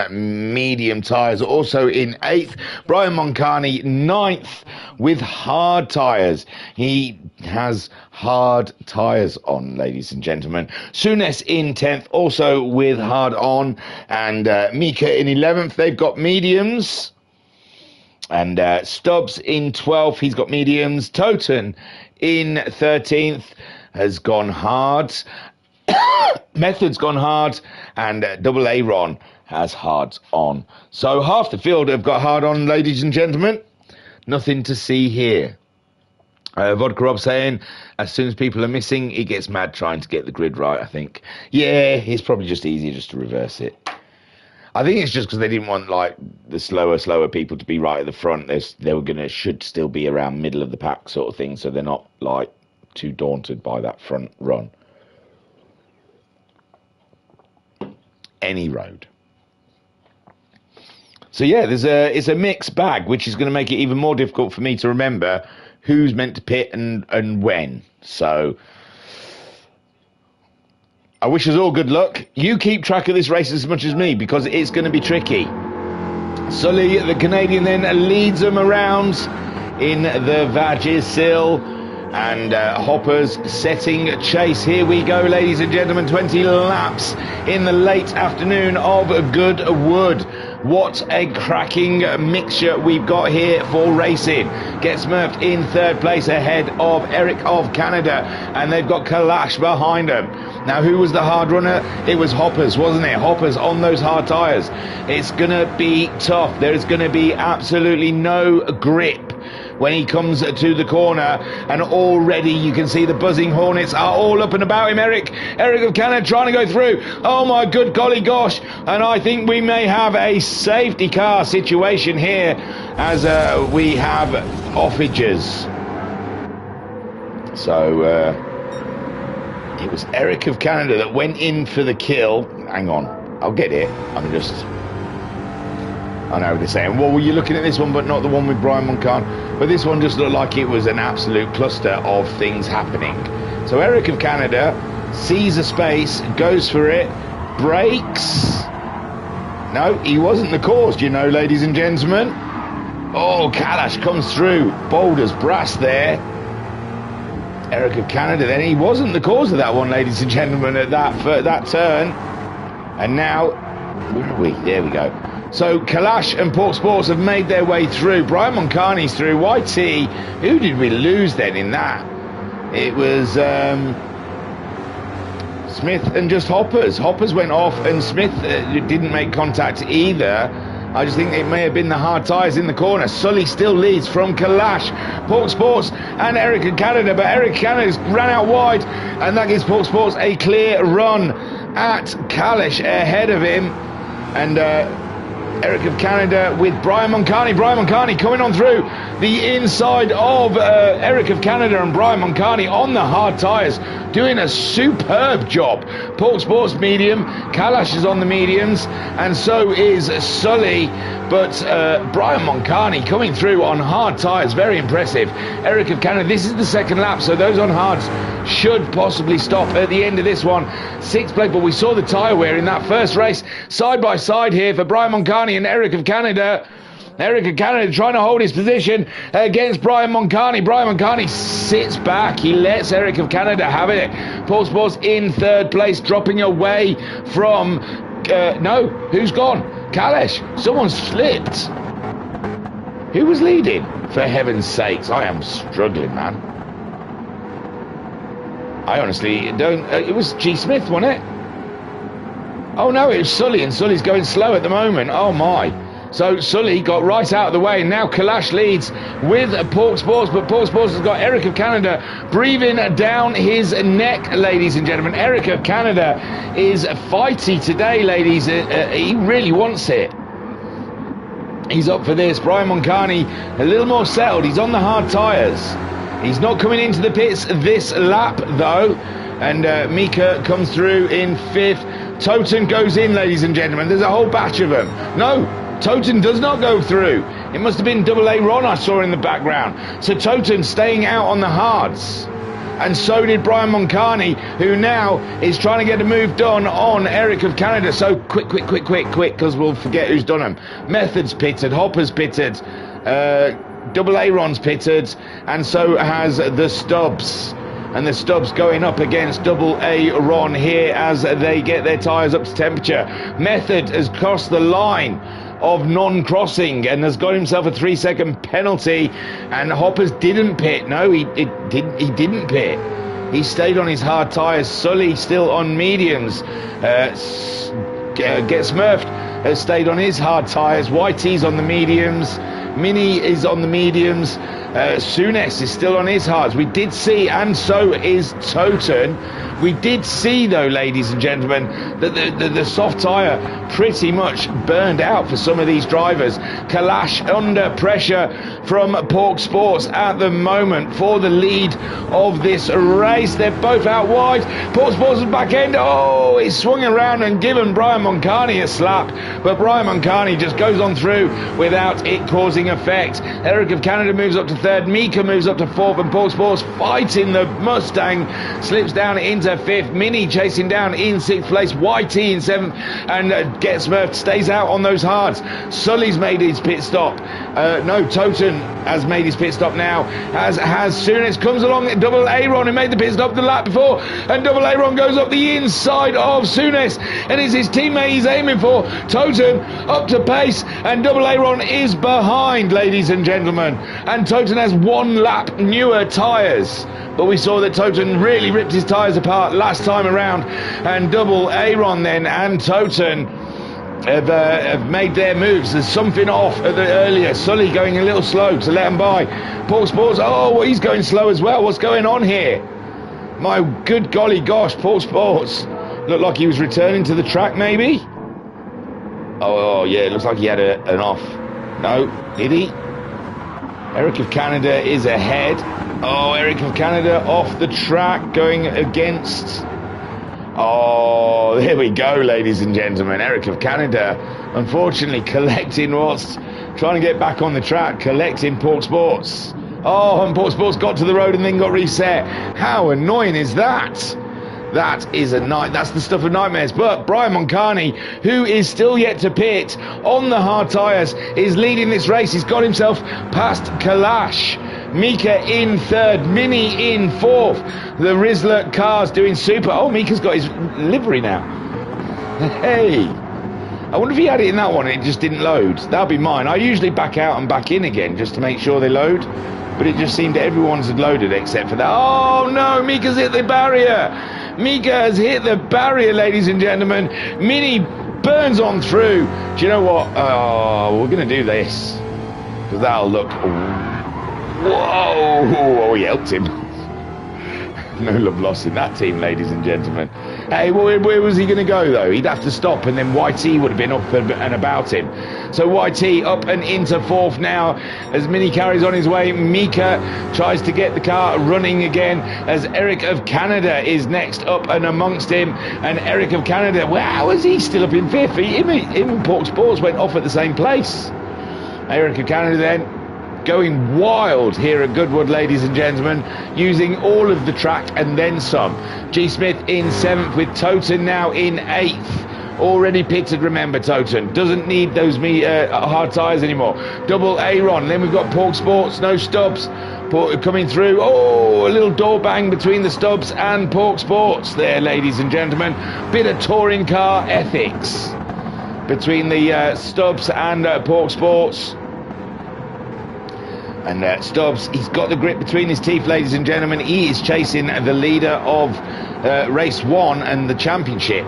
medium tyres, also in 8th. Brian Moncani 9th with hard tyres. He has hard tyres on, ladies and gentlemen. Sunes in 10th, also with hard on. And Mika in 11th, they've got mediums. And Stubbs in 12th, he's got mediums. Toten in 13th has gone hard. Method's gone hard. And Double Aaron has hard on. So half the field have got hard on, ladies and gentlemen. Nothing to see here. Vodka Rob saying, as soon as people are missing, he gets mad trying to get the grid right, I think. Yeah, it's probably just easier just to reverse it. I think it's just because they didn't want, like, the slower people to be right at the front. They were should still be around middle of the pack sort of thing, so they're not, like, too daunted by that front run. Any road. So, yeah, it's a mixed bag, which is going to make it even more difficult for me to remember who's meant to pit and when. So I wish us all good luck. You keep track of this race as much as me, because it's going to be tricky. Sully, the Canadian, then leads them around in the Vagisil. And Hopper's setting chase. Here we go, ladies and gentlemen. 20 laps in the late afternoon of Goodwood. What a cracking mixture we've got here for racing. Gets Murphed in 3rd place ahead of Eric of Canada. And they've got Kalash behind them. Now, who was the hard runner? It was Hoppers, wasn't it? Hoppers on those hard tyres. It's going to be tough. There is going to be absolutely no grip when he comes to the corner, and already you can see the buzzing hornets are all up and about him. Eric of Canada trying to go through. Oh my good golly gosh, and I think we may have a safety car situation here as we have offages. So it was Eric of Canada that went in for the kill. Hang on, I'll get it. I know they're saying, well, were you looking at this one but not the one with Brian Moncani? But this one just looked like it was an absolute cluster of things happening. So Eric of Canada sees a space, goes for it, brakes. No, he wasn't the cause, you know, ladies and gentlemen. Oh, Kalash comes through. Boulder's brass there. Eric of Canada, then he wasn't the cause of that one, ladies and gentlemen, at that turn. And now, where are we? There we go. So Kalash and Pork Sports have made their way through. Brian Moncani's through. YT, who did we lose then in that? It was Smith and just Hoppers. Hoppers went off and Smith didn't make contact either. I just think it may have been the hard tyres in the corner. Sully still leads from Kalash, Pork Sports and Eric of Canada, but Eric of Canada's ran out wide, and that gives Pork Sports a clear run at Kalash ahead of him. And Eric of Canada with Brian Moncani. Brian Moncani coming on through the inside of Eric of Canada, and Brian Moncani on the hard tyres doing a superb job. Pork Sports medium, Kalash is on the mediums, and so is Sully. But Brian Moncani coming through on hard tyres, very impressive. Eric of Canada, this is the second lap, so those on hards should possibly stop at the end of this one. 6th place, but we saw the tyre wear in that first race. Side by side here for Brian Moncani and Eric of Canada. Eric of Canada trying to hold his position against Brian Moncani. Brian Moncani sits back. He lets Eric of Canada have it. Paul Sports in 3rd place, dropping away from... no, who's gone? Kalash. Someone slipped. Who was leading? For heaven's sakes, I am struggling, man. I honestly don't... it was G. Smith, wasn't it? Oh, no, it was Sully, and Sully's going slow at the moment. Oh, my. So Sully got right out of the way, and now Kalash leads with Pork Sports, but Pork Sports has got Eric of Canada breathing down his neck, ladies and gentlemen. Eric of Canada is fighty today, ladies. He really wants it. He's up for this. Brian Moncani a little more settled. He's on the hard tyres. He's not coming into the pits this lap, though. And Mika comes through in 5th. Toten goes in, ladies and gentlemen. There's a whole batch of them. No, Toten does not go through. It must have been Double A Ron I saw in the background. So Toten staying out on the hards. And so did Brian Moncani, who now is trying to get a move done on Eric of Canada. So quick, because we'll forget who's done them. Method's pitted, Hopper's pitted, Double A Ron's pitted, and so has the Stubbs. And the Stubbs going up against Double A Ron here as they get their tyres up to temperature. Method has crossed the line of non-crossing and has got himself a 3-second penalty. And Hoppers didn't pit. No, he didn't pit. He stayed on his hard tyres. Sully still on mediums. Get Smurfed has stayed on his hard tyres. YT's on the mediums. Mini is on the mediums. Souness is still on his hards. We did see, and so is Toten. We did see, though, ladies and gentlemen, that the soft tyre pretty much burned out for some of these drivers. Kalash under pressure from Pork Sports at the moment for the lead of this race. They're both out wide. Pork Sports' back end. Oh, he swung around and given Brian Moncani a slap. But Brian Moncani just goes on through without it causing effect. Eric of Canada moves up to 3rd. Mika moves up to 4th. And Pork Sports fighting the Mustang. Slips down into 5th. Mini chasing down in 6th place. YT in 7th. And Get Smurfed stays out on those hards. Sully's made his pit stop. No, Toten has made his pit stop now. Has Souness comes along. Double A Ron who made the pit stop the lap before. And Double A Ron goes up the inside of Souness. And it's his teammate he's aiming for. Toten up to pace. And Double A Ron is behind, ladies and gentlemen. And Toten has 1 lap newer tyres. But we saw that Toten really ripped his tyres apart last time around. And Double A Ron then and Toten have made their moves. There's something off earlier. Sully going a little slow to let him by. Pork Sports, oh, well, he's going slow as well. What's going on here? My good golly gosh, Pork Sports looked like he was returning to the track, maybe? Oh yeah, it looks like he had an off. No, did he? Eric of Canada is ahead. Oh, Eric of Canada off the track going against... Oh, there we go, ladies and gentlemen. Eric of Canada, unfortunately, collecting whilst trying to get back on the track, collecting Pork Sports. Oh, and Pork Sports got to the road and then got reset. How annoying is that? That is that's the stuff of nightmares. But Brian Moncani, who is still yet to pit on the hard tyres, is leading this race. He's got himself past Kalash. Mika in 3rd, Mini in 4th. The Rizzler cars doing super. Oh, Mika's got his livery now. Hey, I wonder if he had it in that one and it just didn't load. That'll be mine. I usually back out and back in again just to make sure they load. But it just seemed everyone's had loaded except for that. Oh no, Mika's hit the barrier. Mika has hit the barrier, ladies and gentlemen. Mini burns on through. Do you know what? Oh, we're going to do this. Because that'll look... Whoa! Oh, he helped him. No love lost in that team, ladies and gentlemen. Hey, where was he going to go, though? He'd have to stop, and then YT would have been up and about him. So YT up and into 4th now as Mini carries on his way. Mika tries to get the car running again as Eric of Canada is next up and amongst him. And Eric of Canada, wow, is he still up in 5th? Him and Pork Sports went off at the same place. Eric of Canada then going wild here at Goodwood, ladies and gentlemen, using all of the track and then some. G Smith in 7th with Toten now in 8th. Already pitted, remember, Toten. Doesn't need those hard tyres anymore. Double A Ron. Then we've got Pork Sports, no Stubbs. Coming through. Oh, a little door bang between the Stubbs and Pork Sports there, ladies and gentlemen. Bit of touring car ethics between the Stubbs and Pork Sports. And Stubbs, he's got the grip between his teeth, ladies and gentlemen. He is chasing the leader of race 1 and the championship.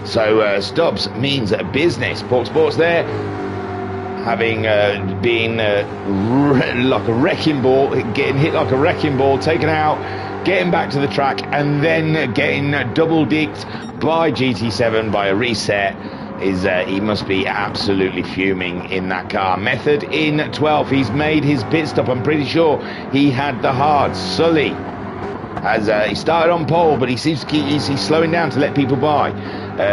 So Stubbs means business. Pork Sports there, having been like a wrecking ball, getting hit like a wrecking ball, taken out, getting back to the track, and then getting double dicked by GT7 by a reset. he must be absolutely fuming in that car. Method in 12th. He's made his pit stop. I'm pretty sure he had the hard. Sully has he started on pole, but he seems to keep he's slowing down to let people by.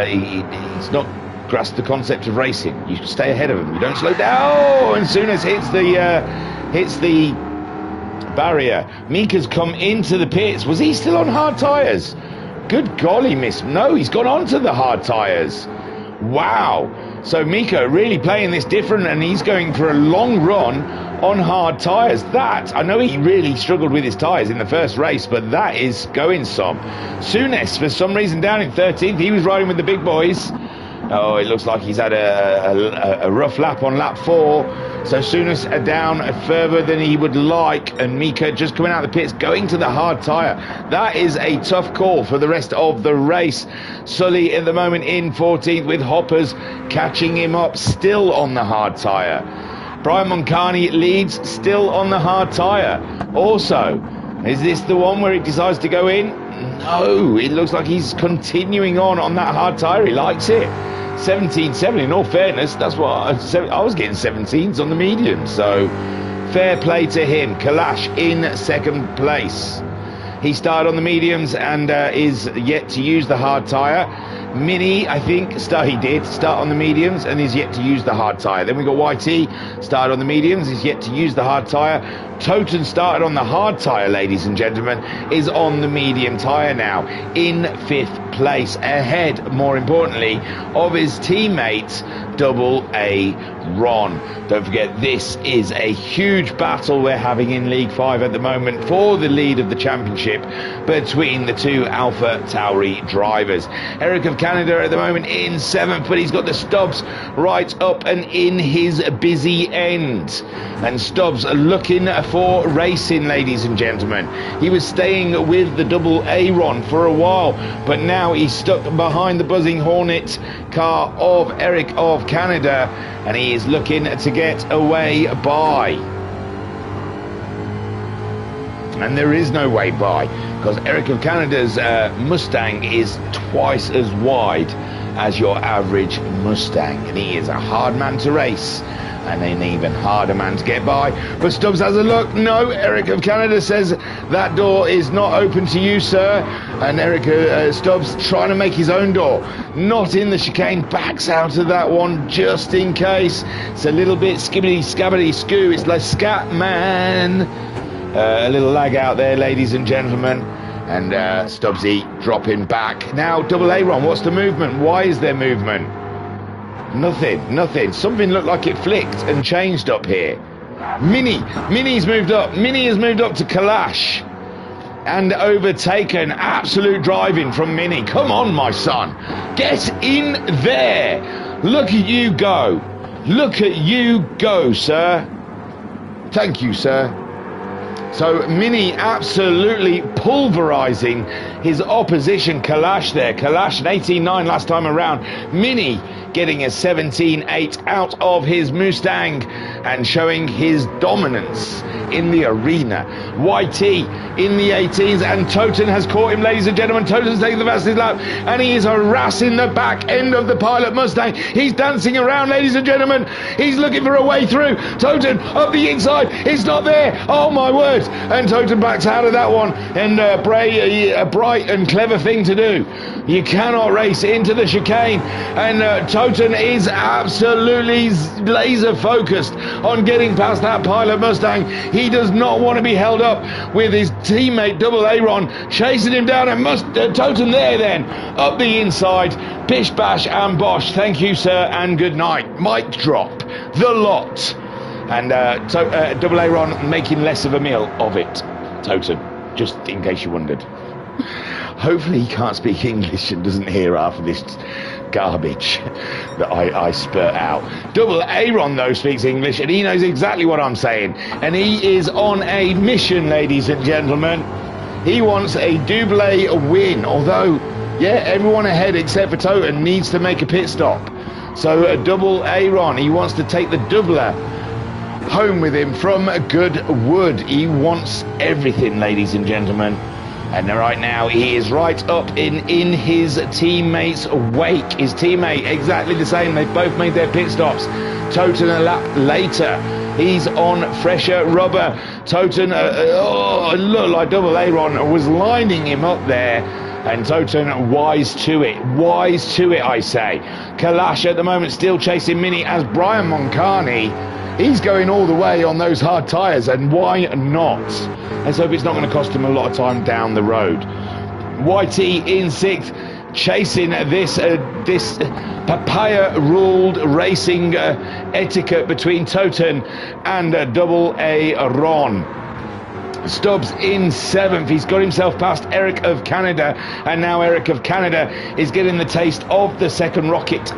He's not grasped the concept of racing. You stay ahead of him. You don't slow down. And soon as hits the barrier, Mika's come into the pits. Was he still on hard tyres? Good golly, miss. No, he's gone on to the hard tyres. Wow. So Mika really playing this different, and he's going for a long run on hard tyres. That, I know he really struggled with his tyres in the first race, but that is going some. Souness, for some reason, down in 13th. He was riding with the big boys. Oh, it looks like he's had a rough lap on lap 4. So Souness down further than he would like, and Mika just coming out of the pits, going to the hard tyre. That is a tough call for the rest of the race. Sully at the moment in 14th, with Hoppers catching him up, still on the hard tyre. Brian Moncani leads, still on the hard tyre. Also, is this the one where he decides to go in? No, it looks like he's continuing on that hard tyre. He likes it. 17.7, in all fairness, that's what I was getting 17s on the medium, so fair play to him. Kalash in second place. He started on the mediums and is yet to use the hard tyre. Mini, I think, he did start on the mediums and is yet to use the hard tyre. Then we got YT, started on the mediums, is yet to use the hard tyre. Toten started on the hard tyre, ladies and gentlemen, is on the medium tyre now, in 5th place, ahead, more importantly, of his teammate, Double A Ron. Don't forget, this is a huge battle we're having in League 5 at the moment for the lead of the championship between the two Alpha Tauri drivers. Eric of Canada at the moment in 7th, but he's got the Stubbs right up and in his busy end. And Stubbs looking for racing, ladies and gentlemen. He was staying with the Double A Ron for a while, but now he's stuck behind the buzzing Hornet car of Eric of Canada, and he is looking to get away by. And there is no way by, because Eric of Canada's Mustang is twice as wide as your average Mustang, and he is a hard man to race and an even harder man to get by. But Stubbs has a look. No, Eric of Canada says that door is not open to you, sir. And Eric Stubbs trying to make his own door, not in the chicane, backs out of that one just in case. It's a little bit skibbity scabbity scoo. It's like scat man. A little lag out there, ladies and gentlemen. And Stubbsy dropping back. Now, Double A Ron, what's the movement? Why is there movement? Nothing. Something looked like it flicked and changed up here. Mini's moved up. Mini has moved up to Kalash and overtaken. Absolute driving from Mini. Come on, my son. Get in there. Look at you go. Look at you go, sir. Thank you, sir. So Mini absolutely pulverizing his opposition, Kalash there. Kalash an 18.9 last time around. Mini getting a 17.8 out of his Mustang and showing his dominance in the arena. YT in the 18s, and Toten has caught him, ladies and gentlemen. Toten's taking the fastest lap, and he is harassing the back end of the Pilot Mustang. He's dancing around, ladies and gentlemen. He's looking for a way through. Toten up the inside. It's not there. Oh my word. And Toten backs out of that one. And a bright and clever thing to do. You cannot race into the chicane. And Toten is absolutely laser focused on getting past that Pilot Mustang. He does not want to be held up with his teammate Double A Ron chasing him down, and Toten there then up the inside. Bish bash and bosh. Thank you, sir, and good night. Mic drop. The lot. And Double A Ron making less of a meal of it. Toten, just in case you wondered. Hopefully he can't speak English and doesn't hear half of this garbage that I spurt out. Double A Ron, though, speaks English, and he knows exactly what I'm saying. And he is on a mission, ladies and gentlemen. He wants a double win, although, yeah, everyone ahead except for Toten needs to make a pit stop. So Double A Ron, he wants to take the doubler home with him from Goodwood. He wants everything, ladies and gentlemen. And right now he is right up in his teammate's wake. His teammate exactly the same. They've both made their pit stops. Toten a lap later. He's on fresher rubber. Toten, it looked like Double Aaron was lining him up there. And Toten wise to it, I say. Kalash at the moment still chasing Mini as Brian Moncani. He's going all the way on those hard tyres, and why not? Let's hope it's not going to cost him a lot of time down the road. YT in 6th, chasing this papaya-ruled racing etiquette between Toten and Double Aaron. Stubbs in 7th. He's got himself past Eric of Canada, and now Eric of Canada is getting the taste of the second rocket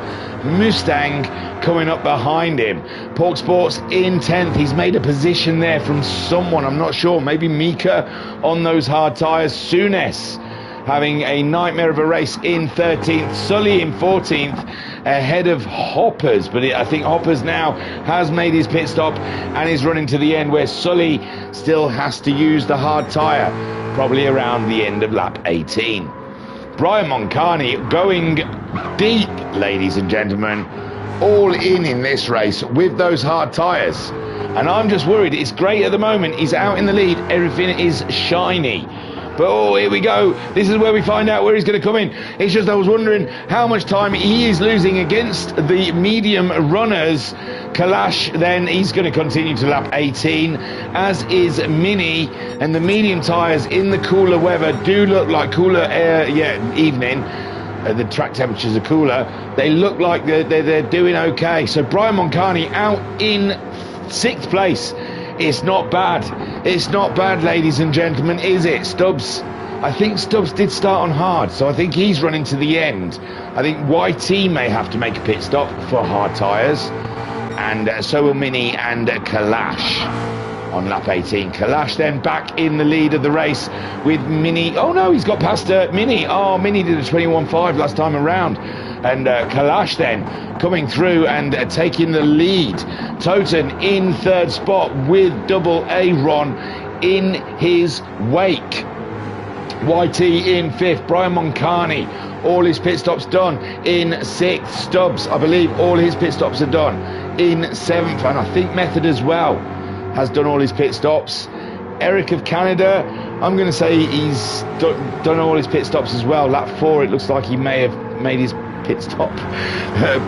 Mustang coming up behind him. Pork Sports in 10th. He's made a position there from someone, I'm not sure, maybe Mika on those hard tyres. Souness having a nightmare of a race in 13th. Sully in 14th, ahead of Hoppers, but I think Hoppers now has made his pit stop and is running to the end, where Sully still has to use the hard tyre, probably around the end of lap 18. Brian Moncani going deep, ladies and gentlemen, all in this race with those hard tyres. And I'm just worried. It's great at the moment. He's out in the lead. Everything is shiny. But here we go. This is where we find out where he's going to come in. It's just I was wondering how much time he is losing against the medium runners. Kalash, then he's going to continue to lap 18, as is Mini. And the medium tyres in the cooler weather do look like cooler air, evening. The track temperatures are cooler. They look like they're doing okay. So Brian Moncani out in 6th place. It's not bad. It's not bad, ladies and gentlemen, is it? Stubbs, I think Stubbs did start on hard, so I think he's running to the end. I think YT may have to make a pit stop for hard tyres, and so will Mini and Kalash on lap 18. Kalash then back in the lead of the race with Mini. Oh no, he's got past Mini. Oh, Mini did a 21.5 last time around. And Kalash then coming through and taking the lead. Toten in 3rd spot with Double Aaron in his wake. YT in 5th. Brian Moncani, all his pit stops done in 6th. Stubbs, I believe all his pit stops are done in 7th. And I think Method as well has done all his pit stops. Eric of Canada, I'm going to say he's done all his pit stops as well. Lap 4, it looks like he may have made his pit stop.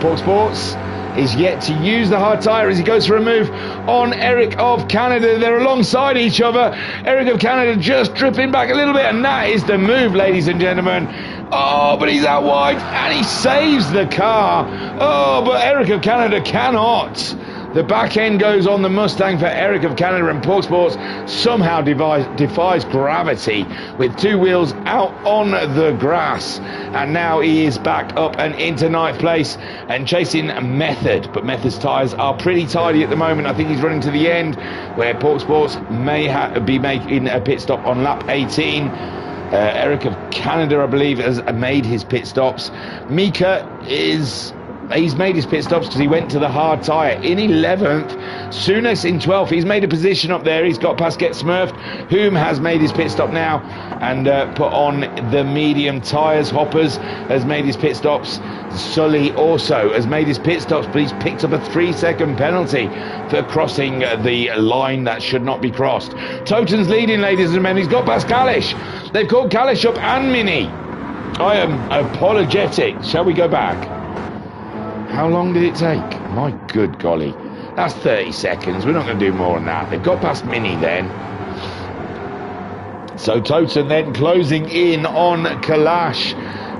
Pork Sports is yet to use the hard tyre as he goes for a move on Eric of Canada. They're alongside each other. Eric of Canada just dripping back a little bit, and that is the move, ladies and gentlemen. Oh, but he's out wide and he saves the car. Oh, but Eric of Canada cannot. The back end goes on the Mustang for Eric of Canada, and Pork Sports somehow defies gravity with 2 wheels out on the grass. And now he is back up and into 9th place and chasing Method. But Method's tyres are pretty tidy at the moment. I think he's running to the end, where Pork Sports may be making a pit stop on lap 18. Eric of Canada, I believe, has made his pit stops. Mika he's made his pit stops because he went to the hard tyre in 11th. Souness in 12th. He's made a position up there. He's got past Get Smurfed, whom has made his pit stop now and put on the medium tyres. Hoppers has made his pit stops. Sully also has made his pit stops, but he's picked up a 3-second penalty for crossing the line that should not be crossed. Toten's leading, ladies and gentlemen. He's got past Kalish. They've called Kalish up and Mini. I am apologetic. Shall we go back? How long did it take? My good golly. That's 30 seconds. We're not going to do more than that. They've got past Mini then. So Toten then closing in on Kalash.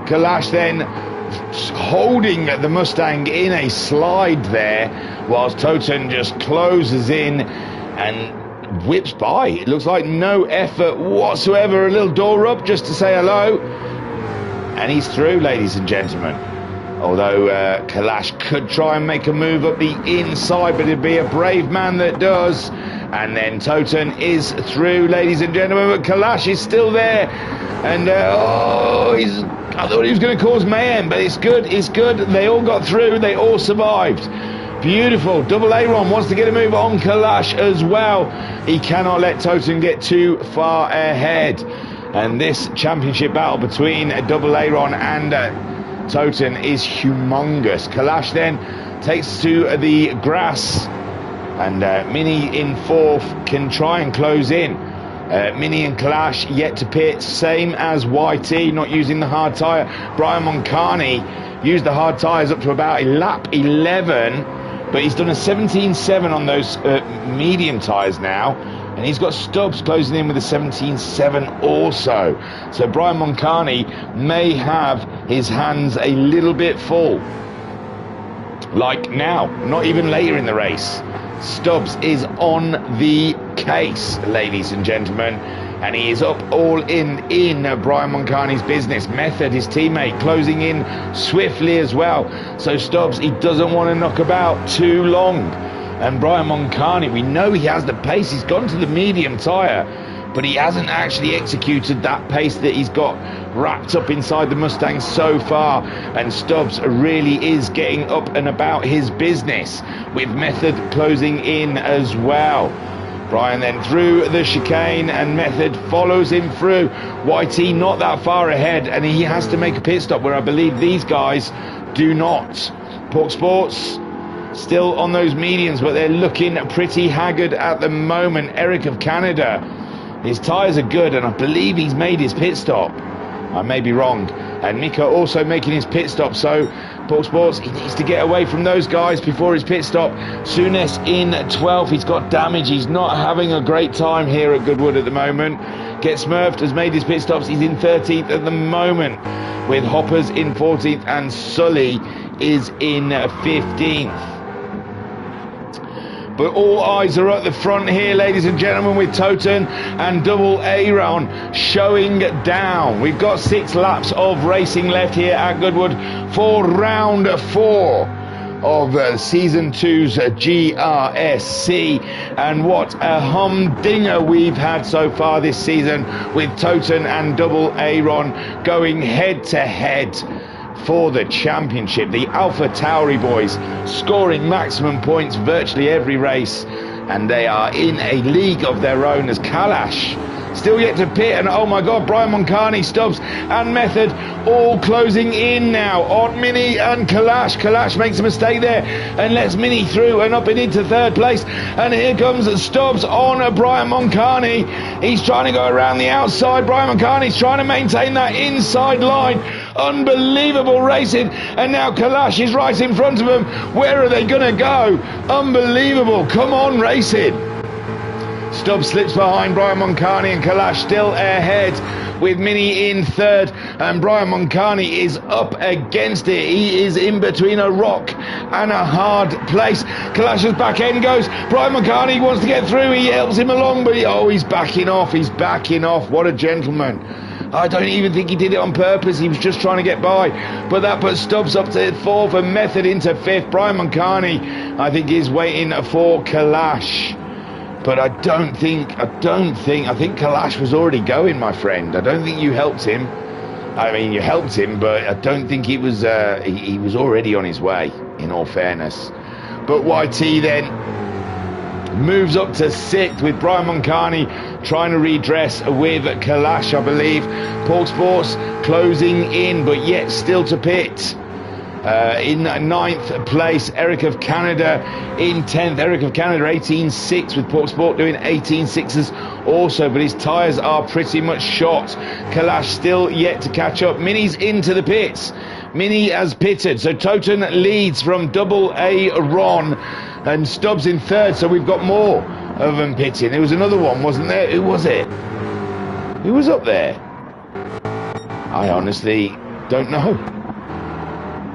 Kalash then holding the Mustang in a slide there, whilst Toten just closes in and whips by. It looks like no effort whatsoever. A little door up just to say hello. And he's through, ladies and gentlemen. Although Kalash could try and make a move up the inside, but it'd be a brave man that does. And then Toten is through, ladies and gentlemen, but Kalash is still there. And I thought he was going to cause mayhem, but it's good. They all got through. They all survived. Beautiful. Double Aaron wants to get a move on Kalash as well. He cannot let Toten get too far ahead. And this championship battle between Double Aaron and Toten is humongous. Kalash then takes to the grass, and Mini in fourth can try and close in. Mini and Kalash yet to pit, same as YT, not using the hard tyre. Brian Moncani used the hard tyres up to about lap 11, but he's done a 17.7 on those medium tyres now, and he's got Stubbs closing in with a 17.7 also. So Brian Moncani may have his hands a little bit full. Like now, not even later in the race. Stubbs is on the case, ladies and gentlemen, and he is up all in Brian Moncani's business. Method, his teammate, closing in swiftly as well. So Stubbs, he doesn't want to knock about too long. And Brian Moncani, we know he has the pace. He's gone to the medium tyre, but he hasn't actually executed that pace that he's got wrapped up inside the Mustang so far. And Stubbs really is getting up and about his business, with Method closing in as well. Brian then through the chicane, and Method follows him through. YT not that far ahead, and he has to make a pit stop, where I believe these guys do not. Pork Sports still on those mediums, but they're looking pretty haggard at the moment. Eric of Canada, his tyres are good, and I believe he's made his pit stop. I may be wrong. And Mika also making his pit stop, so Pork Sports, he needs to get away from those guys before his pit stop. Souness in 12th, he's got damage, he's not having a great time here at Goodwood at the moment. Get Smurfed has made his pit stops, he's in 13th at the moment, with Hoppers in 14th, and Sully is in 15th. But all eyes are at the front here, ladies and gentlemen, with Toten and Double Aaron showing down. We've got 6 laps of racing left here at Goodwood for round 4 of Season 2's GRSC. And what a humdinger we've had so far this season, with Toten and Double Aaron going head to head for the championship. The Alpha Tauri boys scoring maximum points virtually every race, and they are in a league of their own, as Kalash still yet to pit. And oh my god, Brian Moncani, Stubbs and Method all closing in now on Mini and Kalash. Kalash makes a mistake there and lets Mini through and up and into 3rd place, and here comes Stubbs on Brian Moncani. He's trying to go around the outside. Brian Moncani's trying to maintain that inside line. Unbelievable racing, and now Kalash is right in front of them. Where are they gonna go? Unbelievable. Come on, racing. Stubbs slips behind Brian Moncani, and Kalash still ahead, with Mini in 3rd, and Brian Moncani is up against it. He is in between a rock and a hard place. Kalash's back end goes. Brian Moncani wants to get through. He helps him along, but he's backing off. He's backing off. What a gentleman. I don't even think he did it on purpose. He was just trying to get by. But that puts Stubbs up to 4th and Method into 5th. Brian Moncani, I think, is waiting for Kalash. But I think Kalash was already going, my friend. I don't think you helped him. I mean, you helped him, but I don't think he was already on his way, in all fairness. But YT then moves up to 6th, with Brian Moncani trying to redress with Kalash, I believe. Pork Sports closing in, but yet still to pit. In 9th place, Eric of Canada in 10th. Eric of Canada 18.6, with Pork Sport doing 18.6s also, but his tyres are pretty much shot. Kalash still yet to catch up. Mini's into the pits. Mini has pitted, so Toten leads from Double Aaron, and Stubbs in 3rd, so we've got more of them pitting. There was another one, wasn't there? Who was it? Who was up there? I honestly don't know.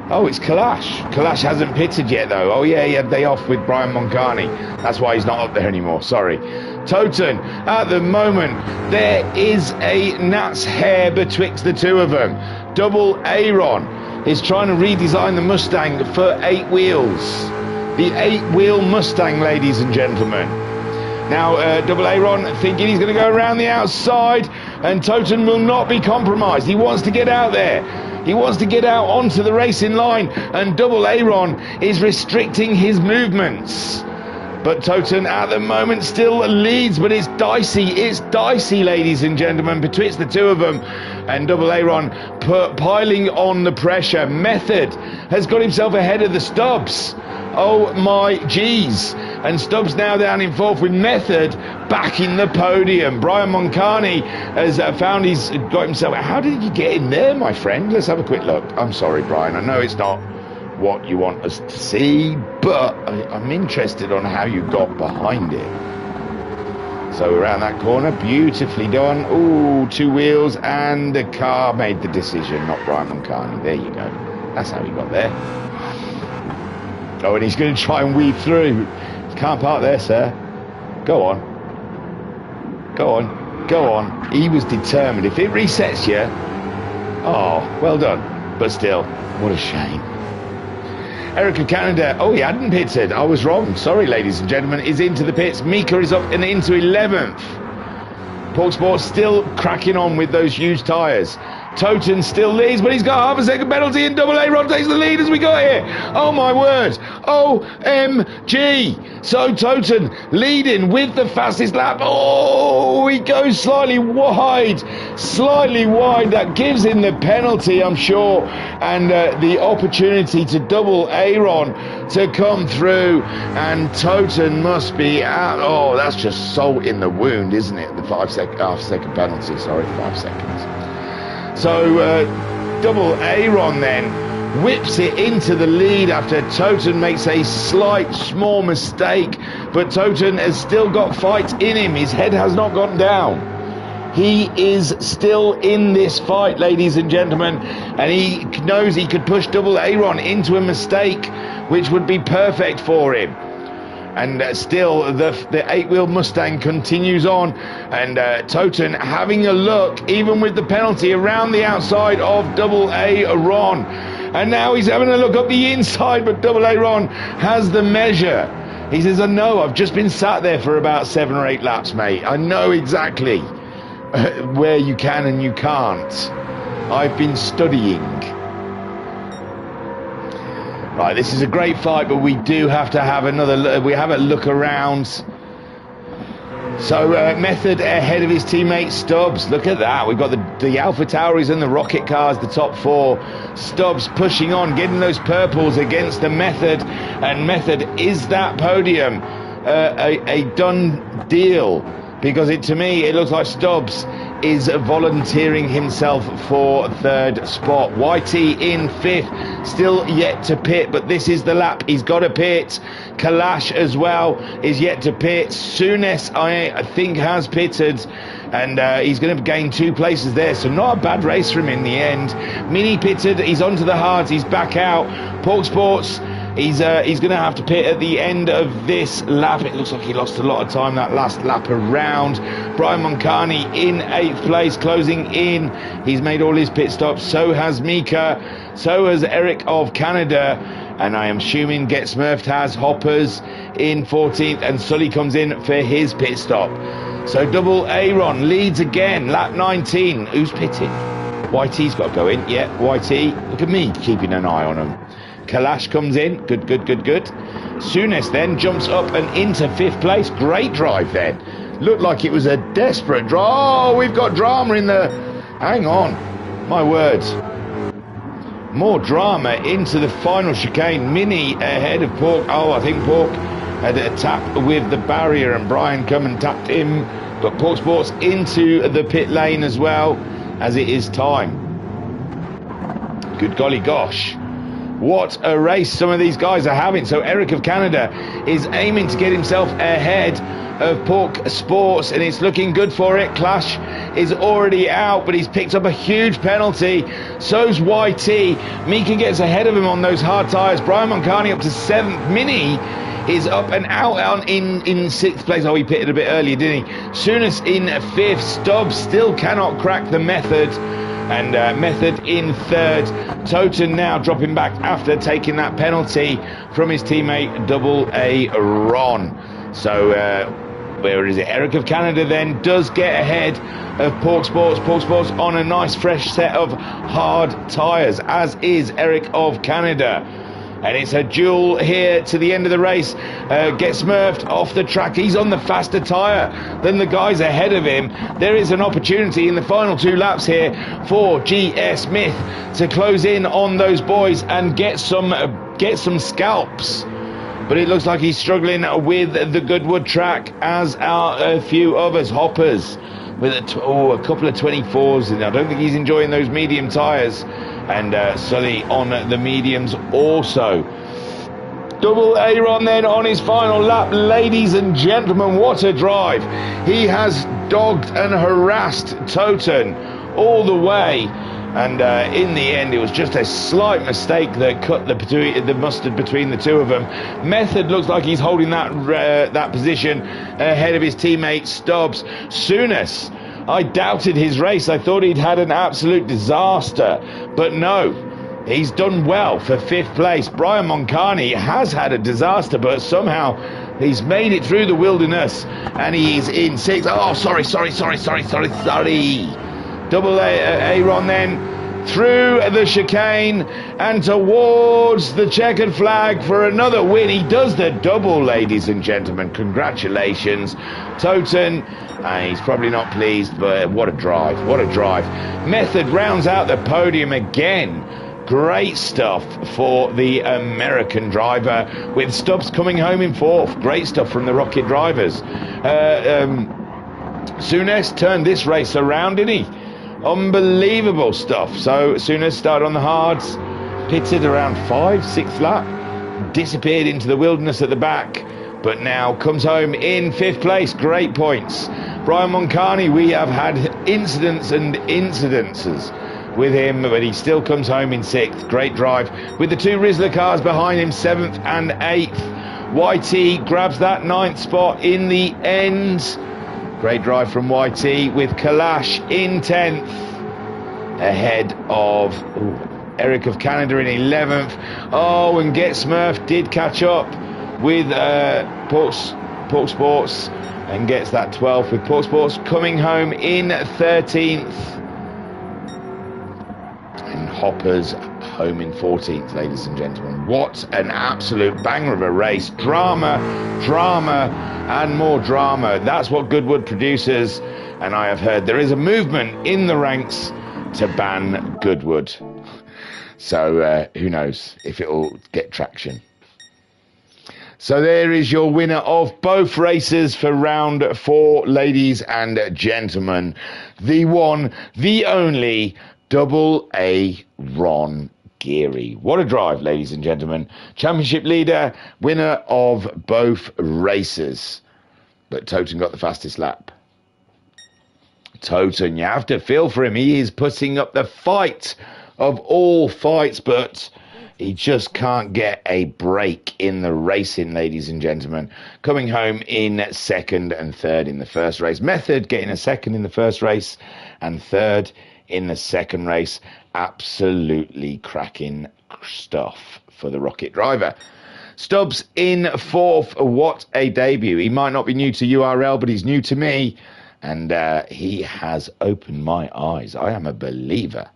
Oh, it's Kalash. Kalash hasn't pitted yet, though. Oh, yeah, he had day off with Brian Moncani. That's why he's not up there anymore. Sorry. Toten, at the moment, there is a gnat's hair betwixt the two of them. Double Aaron is trying to redesign the Mustang for 8 wheels. The 8-wheel Mustang, ladies and gentlemen. Now, Double Aaron thinking he's going to go around the outside, and Toten will not be compromised. He wants to get out there. He wants to get out onto the racing line, and Double Aaron is restricting his movements. But Toten at the moment still leads, but it's dicey, ladies and gentlemen, betwixt the two of them. And Double Aaron piling on the pressure. Method has got himself ahead of the Stubbs. Oh my G's. And Stubbs now down in fourth with Method back in the podium. Brian Moncani has got himself. How did you get in there, my friend? Let's have a quick look. I'm sorry, Brian. I know it's not what you want us to see, but I'm interested on how you got behind it. So around that corner, beautifully done. Ooh, two wheels, and the car made the decision, not Brian Moncani. There you go. That's how he got there. Oh, and he's going to try and weave through. Can't park there, sir. Go on. Go on. Go on. He was determined. If it resets you... Oh, well done. But still, what a shame. Eric of Canada, oh, he hadn't pitted. I was wrong. Sorry, ladies and gentlemen. Is into the pits. Mika is up and into 11th. Pork Sport still cracking on with those huge tyres. Toten still leads, but he's got half a second penalty, and Double A Rod takes the lead as we got here. Oh my word. OMG. So Toten leading with the fastest lap. Oh, he goes slightly wide. That gives him the penalty, I'm sure, and the opportunity to Double Aaron to come through, and Toten must be out. Oh, that's just salt in the wound, isn't it? The half second penalty, sorry, 5 seconds. So Double Aaron then whips it into the lead after Toten makes a small mistake, but Toten has still got fight in him. His head has not gone down. He is still in this fight, ladies and gentlemen, and he knows he could push Double Aaron into a mistake, which would be perfect for him. And still, the 8-wheel Mustang continues on, and Toten having a look, even with the penalty, around the outside of Double Aaron. And now he's having a look up the inside, but Double Aaron has the measure. He says, I know, I've just been sat there for about 7 or 8 laps, mate. I know exactly where you can and you can't. I've been studying. Right, this is a great fight, but we do have to have a look around. So Method ahead of his teammate Stubbs. Look at that. We've got the Alpha Tauris and the rocket cars, the top 4. Stubbs pushing on, getting those purples against the Method, and Method is that podium a done deal, because to me it looks like Stubbs is volunteering himself for 3rd spot. YT in 5th, still yet to pit, but this is the lap he's got to pit. Kalash as well is yet to pit. Souness, I think, has pitted, and he's going to gain 2 places there, so not a bad race for him in the end. Mini pitted, he's onto the hards, he's back out. Pork Sports, he's going to have to pit at the end of this lap. It looks like he lost a lot of time that last lap around. Brian Moncani in 8th place, closing in. He's made all his pit stops. So has Mika. So has Eric of Canada. And I am assuming Get Smurfed has Hoppers in 14th. And Sully comes in for his pit stop. So Double Aaron leads again. Lap 19. Who's pitting? YT's got to go in. Yeah, YT. Look at me keeping an eye on him. Kalash comes in. Good. Souness then jumps up and into 5th place. Great drive then. Looked like it was a desperate drive. Oh, we've got drama in the... Hang on. My words. More drama into the final chicane. Mini ahead of Pork. Oh, I think Pork had a tap with the barrier, and Brian come and tapped him. But Pork Sports into the pit lane as well, as it is time. Good golly gosh. What a race some of these guys are having. So Eric of Canada is aiming to get himself ahead of Pork Sports, and it's looking good for it. Clash is already out, but he's picked up a huge penalty. So's YT. Mika gets ahead of him on those hard tyres. Brian Moncani up to 7th. Mini is up and out in 6th place. Oh, he pitted a bit earlier, didn't he? Souness in 5th. Stubbs still cannot crack the Method. And Method in 3rd. Toten now dropping back after taking that penalty from his teammate Double Aaron. So where is it? Eric of Canada then does get ahead of Pork Sports. Pork Sports on a nice fresh set of hard tyres, as is Eric of Canada. And it's a duel here to the end of the race. Gets smurfed off the track. He's on the faster tyre than the guys ahead of him. There is an opportunity in the final 2 laps here for GS Smith to close in on those boys and get some scalps. But it looks like he's struggling with the Goodwood track, as are a few others. Hoppers with a couple of 24s, and I don't think he's enjoying those medium tyres. And Sully on the mediums also. Double Aaron then on his final lap. Ladies and gentlemen, what a drive. He has dogged and harassed Toten all the way. And in the end, it was just a slight mistake that cut the mustard between the two of them. Method looks like he's holding that position ahead of his teammate Stubbs. Souness, I doubted his race. I thought he'd had an absolute disaster. But no, he's done well for 5th place. Brian Moncani has had a disaster, but somehow he's made it through the wilderness. And he's in 6th. Oh, sorry. Double Aaron then through the chicane and towards the checkered flag for another win. He does the double, ladies and gentlemen. Congratulations, Toten. He's probably not pleased, but what a drive. Method rounds out the podium again. Great stuff for the American driver, with Stubbs coming home in 4th. Great stuff from the Rocket drivers. Souness turned this race around, didn't he? Unbelievable stuff. So Souness started on the hards, pitted around 6th lap, disappeared into the wilderness at the back, but now comes home in 5th place. Great points. Brian Moncani, we have had incidents and incidences with him, but he still comes home in 6th. Great drive with the 2 Rizzler cars behind him, 7th and 8th. YT grabs that 9th spot in the end. Great drive from YT with Kalash in 10th, ahead of Eric of Canada in 11th. Oh, and Get Smurf did catch up with Pork Sports and gets that 12th, with Pork Sports coming home in 13th. And Hoppers home in 14th, ladies and gentlemen. What an absolute banger of a race. Drama, and more drama. That's what Goodwood produces. And I have heard there is a movement in the ranks to ban Goodwood. So who knows if it'll get traction. So there is your winner of both races for round 4, ladies and gentlemen. The one, the only, Double A Ron Geary. What a drive, ladies and gentlemen. Championship leader, winner of both races. But Toten got the fastest lap. Toten, you have to feel for him. He is putting up the fight of all fights, but he just can't get a break in the racing, ladies and gentlemen. Coming home in 2nd and 3rd in the first race. Method getting a 2nd in the first race and 3rd in the 2nd race. Absolutely cracking stuff for the Rocket driver. Stubbs in 4th. What a debut. He might not be new to URL, but he's new to me. And he has opened my eyes. I am a believer.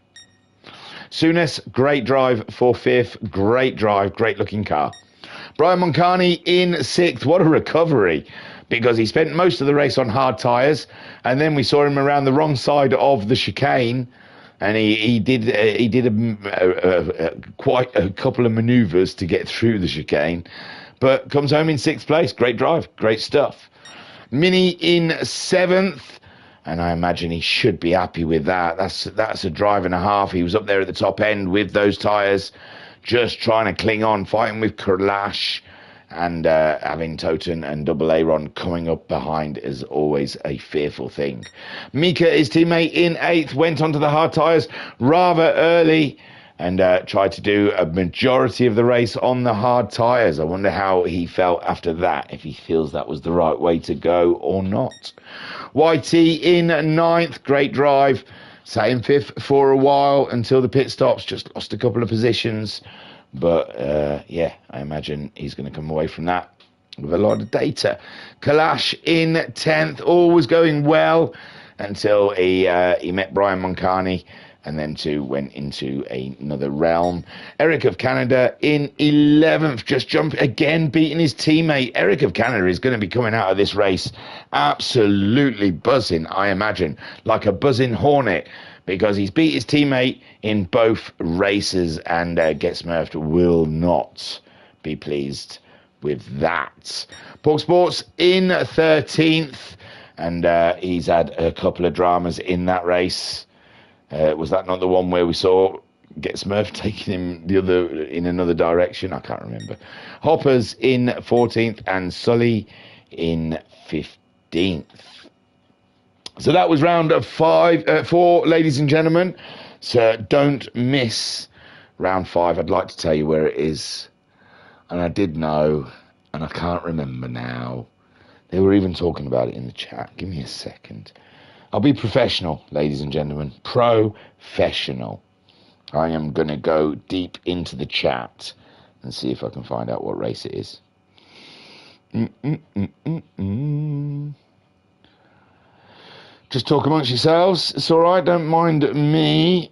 Souness, great drive for 5th. Great drive, great looking car. Brian Moncani in 6th. What a recovery, because he spent most of the race on hard tyres, and then we saw him around the wrong side of the chicane, and he did quite a couple of manoeuvres to get through the chicane, but comes home in 6th place. Great drive, great stuff. Mini in 7th. And I imagine he should be happy with that. That's a drive and a half. He was up there at the top end with those tyres, just trying to cling on, fighting with Kalash, and having Toten and Double Aaron coming up behind is always a fearful thing. Mika, his teammate, in 8th, went onto the hard tyres rather early and tried to do a majority of the race on the hard tyres. I wonder how he felt after that, if he feels that was the right way to go or not. YT in 9th, great drive. Sat in 5th for a while until the pit stops, just lost a couple of positions. But yeah, I imagine he's going to come away from that with a lot of data. Kalash in 10th, all was going well until he met Brian Moncani. and then 2 went into another realm. Eric of Canada in 11th, just jumping again, beating his teammate. Eric of Canada is going to be coming out of this race absolutely buzzing, I imagine, like a buzzing hornet, because he's beat his teammate in both races, and Get Smurfed will not be pleased with that. Pork Sports in 13th, and he's had a couple of dramas in that race. Was that not the one where we saw Get Smurfed taking him in another direction? I can't remember. Hoppers in 14th and Sully in 15th. So that was round of 4, ladies and gentlemen. So don't miss round 5. I'd like to tell you where it is, and I did know, and I can't remember now. They were even talking about it in the chat. Give me a second. I'll be professional, ladies and gentlemen. Professional. I am going to go deep into the chat and see if I can find out what race it is. Just talk amongst yourselves. It's all right. Don't mind me.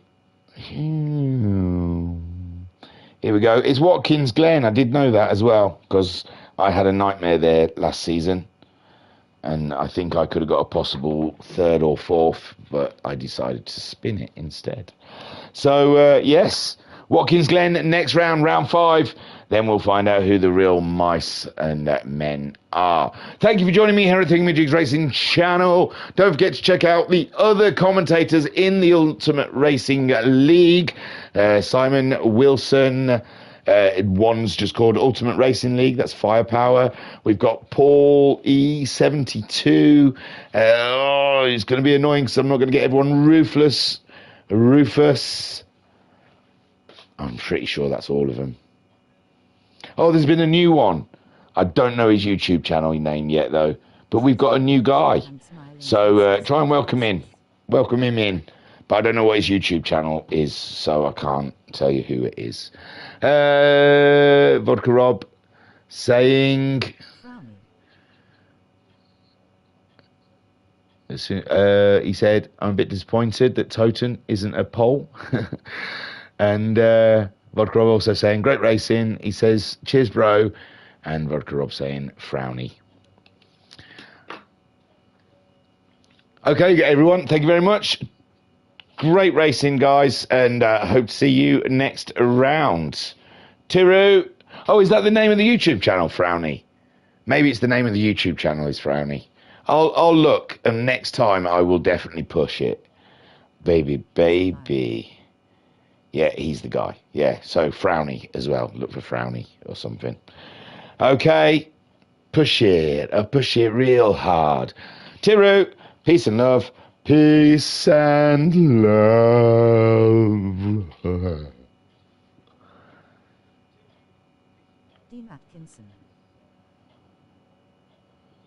Here we go. It's Watkins Glen. I did know that as well, because I had a nightmare there last season, and I think I could have got a possible 3rd or 4th, but I decided to spin it instead. So, yes, Watkins Glen, next round, round 5. Then we'll find out who the real mice and men are. Thank you for joining me here at Thingamajigs Racing channel. Don't forget to check out the other commentators in the Ultimate Racing League. Simon Wilson, one's just called Ultimate Racing League. That's Firepower. We've got Paul E72. It's going to be annoying because I'm not going to get everyone. Rufus. I'm pretty sure that's all of them. Oh, there's been a new one. I don't know his YouTube channel name yet, though. But we've got a new guy. So try and welcome him in. But I don't know what his YouTube channel is, so I can't tell you who it is. Vodka Rob saying... he said, I'm a bit disappointed that Toten isn't a pole. And Vodka Rob also saying, great racing. He says, cheers, bro. And Vodka Rob saying, frowny. Okay, everyone, thank you very much. Great racing, guys, and hope to see you next round. Tiru. Oh, is that the name of the YouTube channel, Frowny? Maybe it's the name of the YouTube channel is Frowny. I'll look, and next time I will definitely push it. Baby. Yeah, he's the guy. Yeah, so Frowny as well. Look for Frowny or something. Okay, push it. Push it real hard. Tiru, peace and love. Peace and love. Dean Atkinson.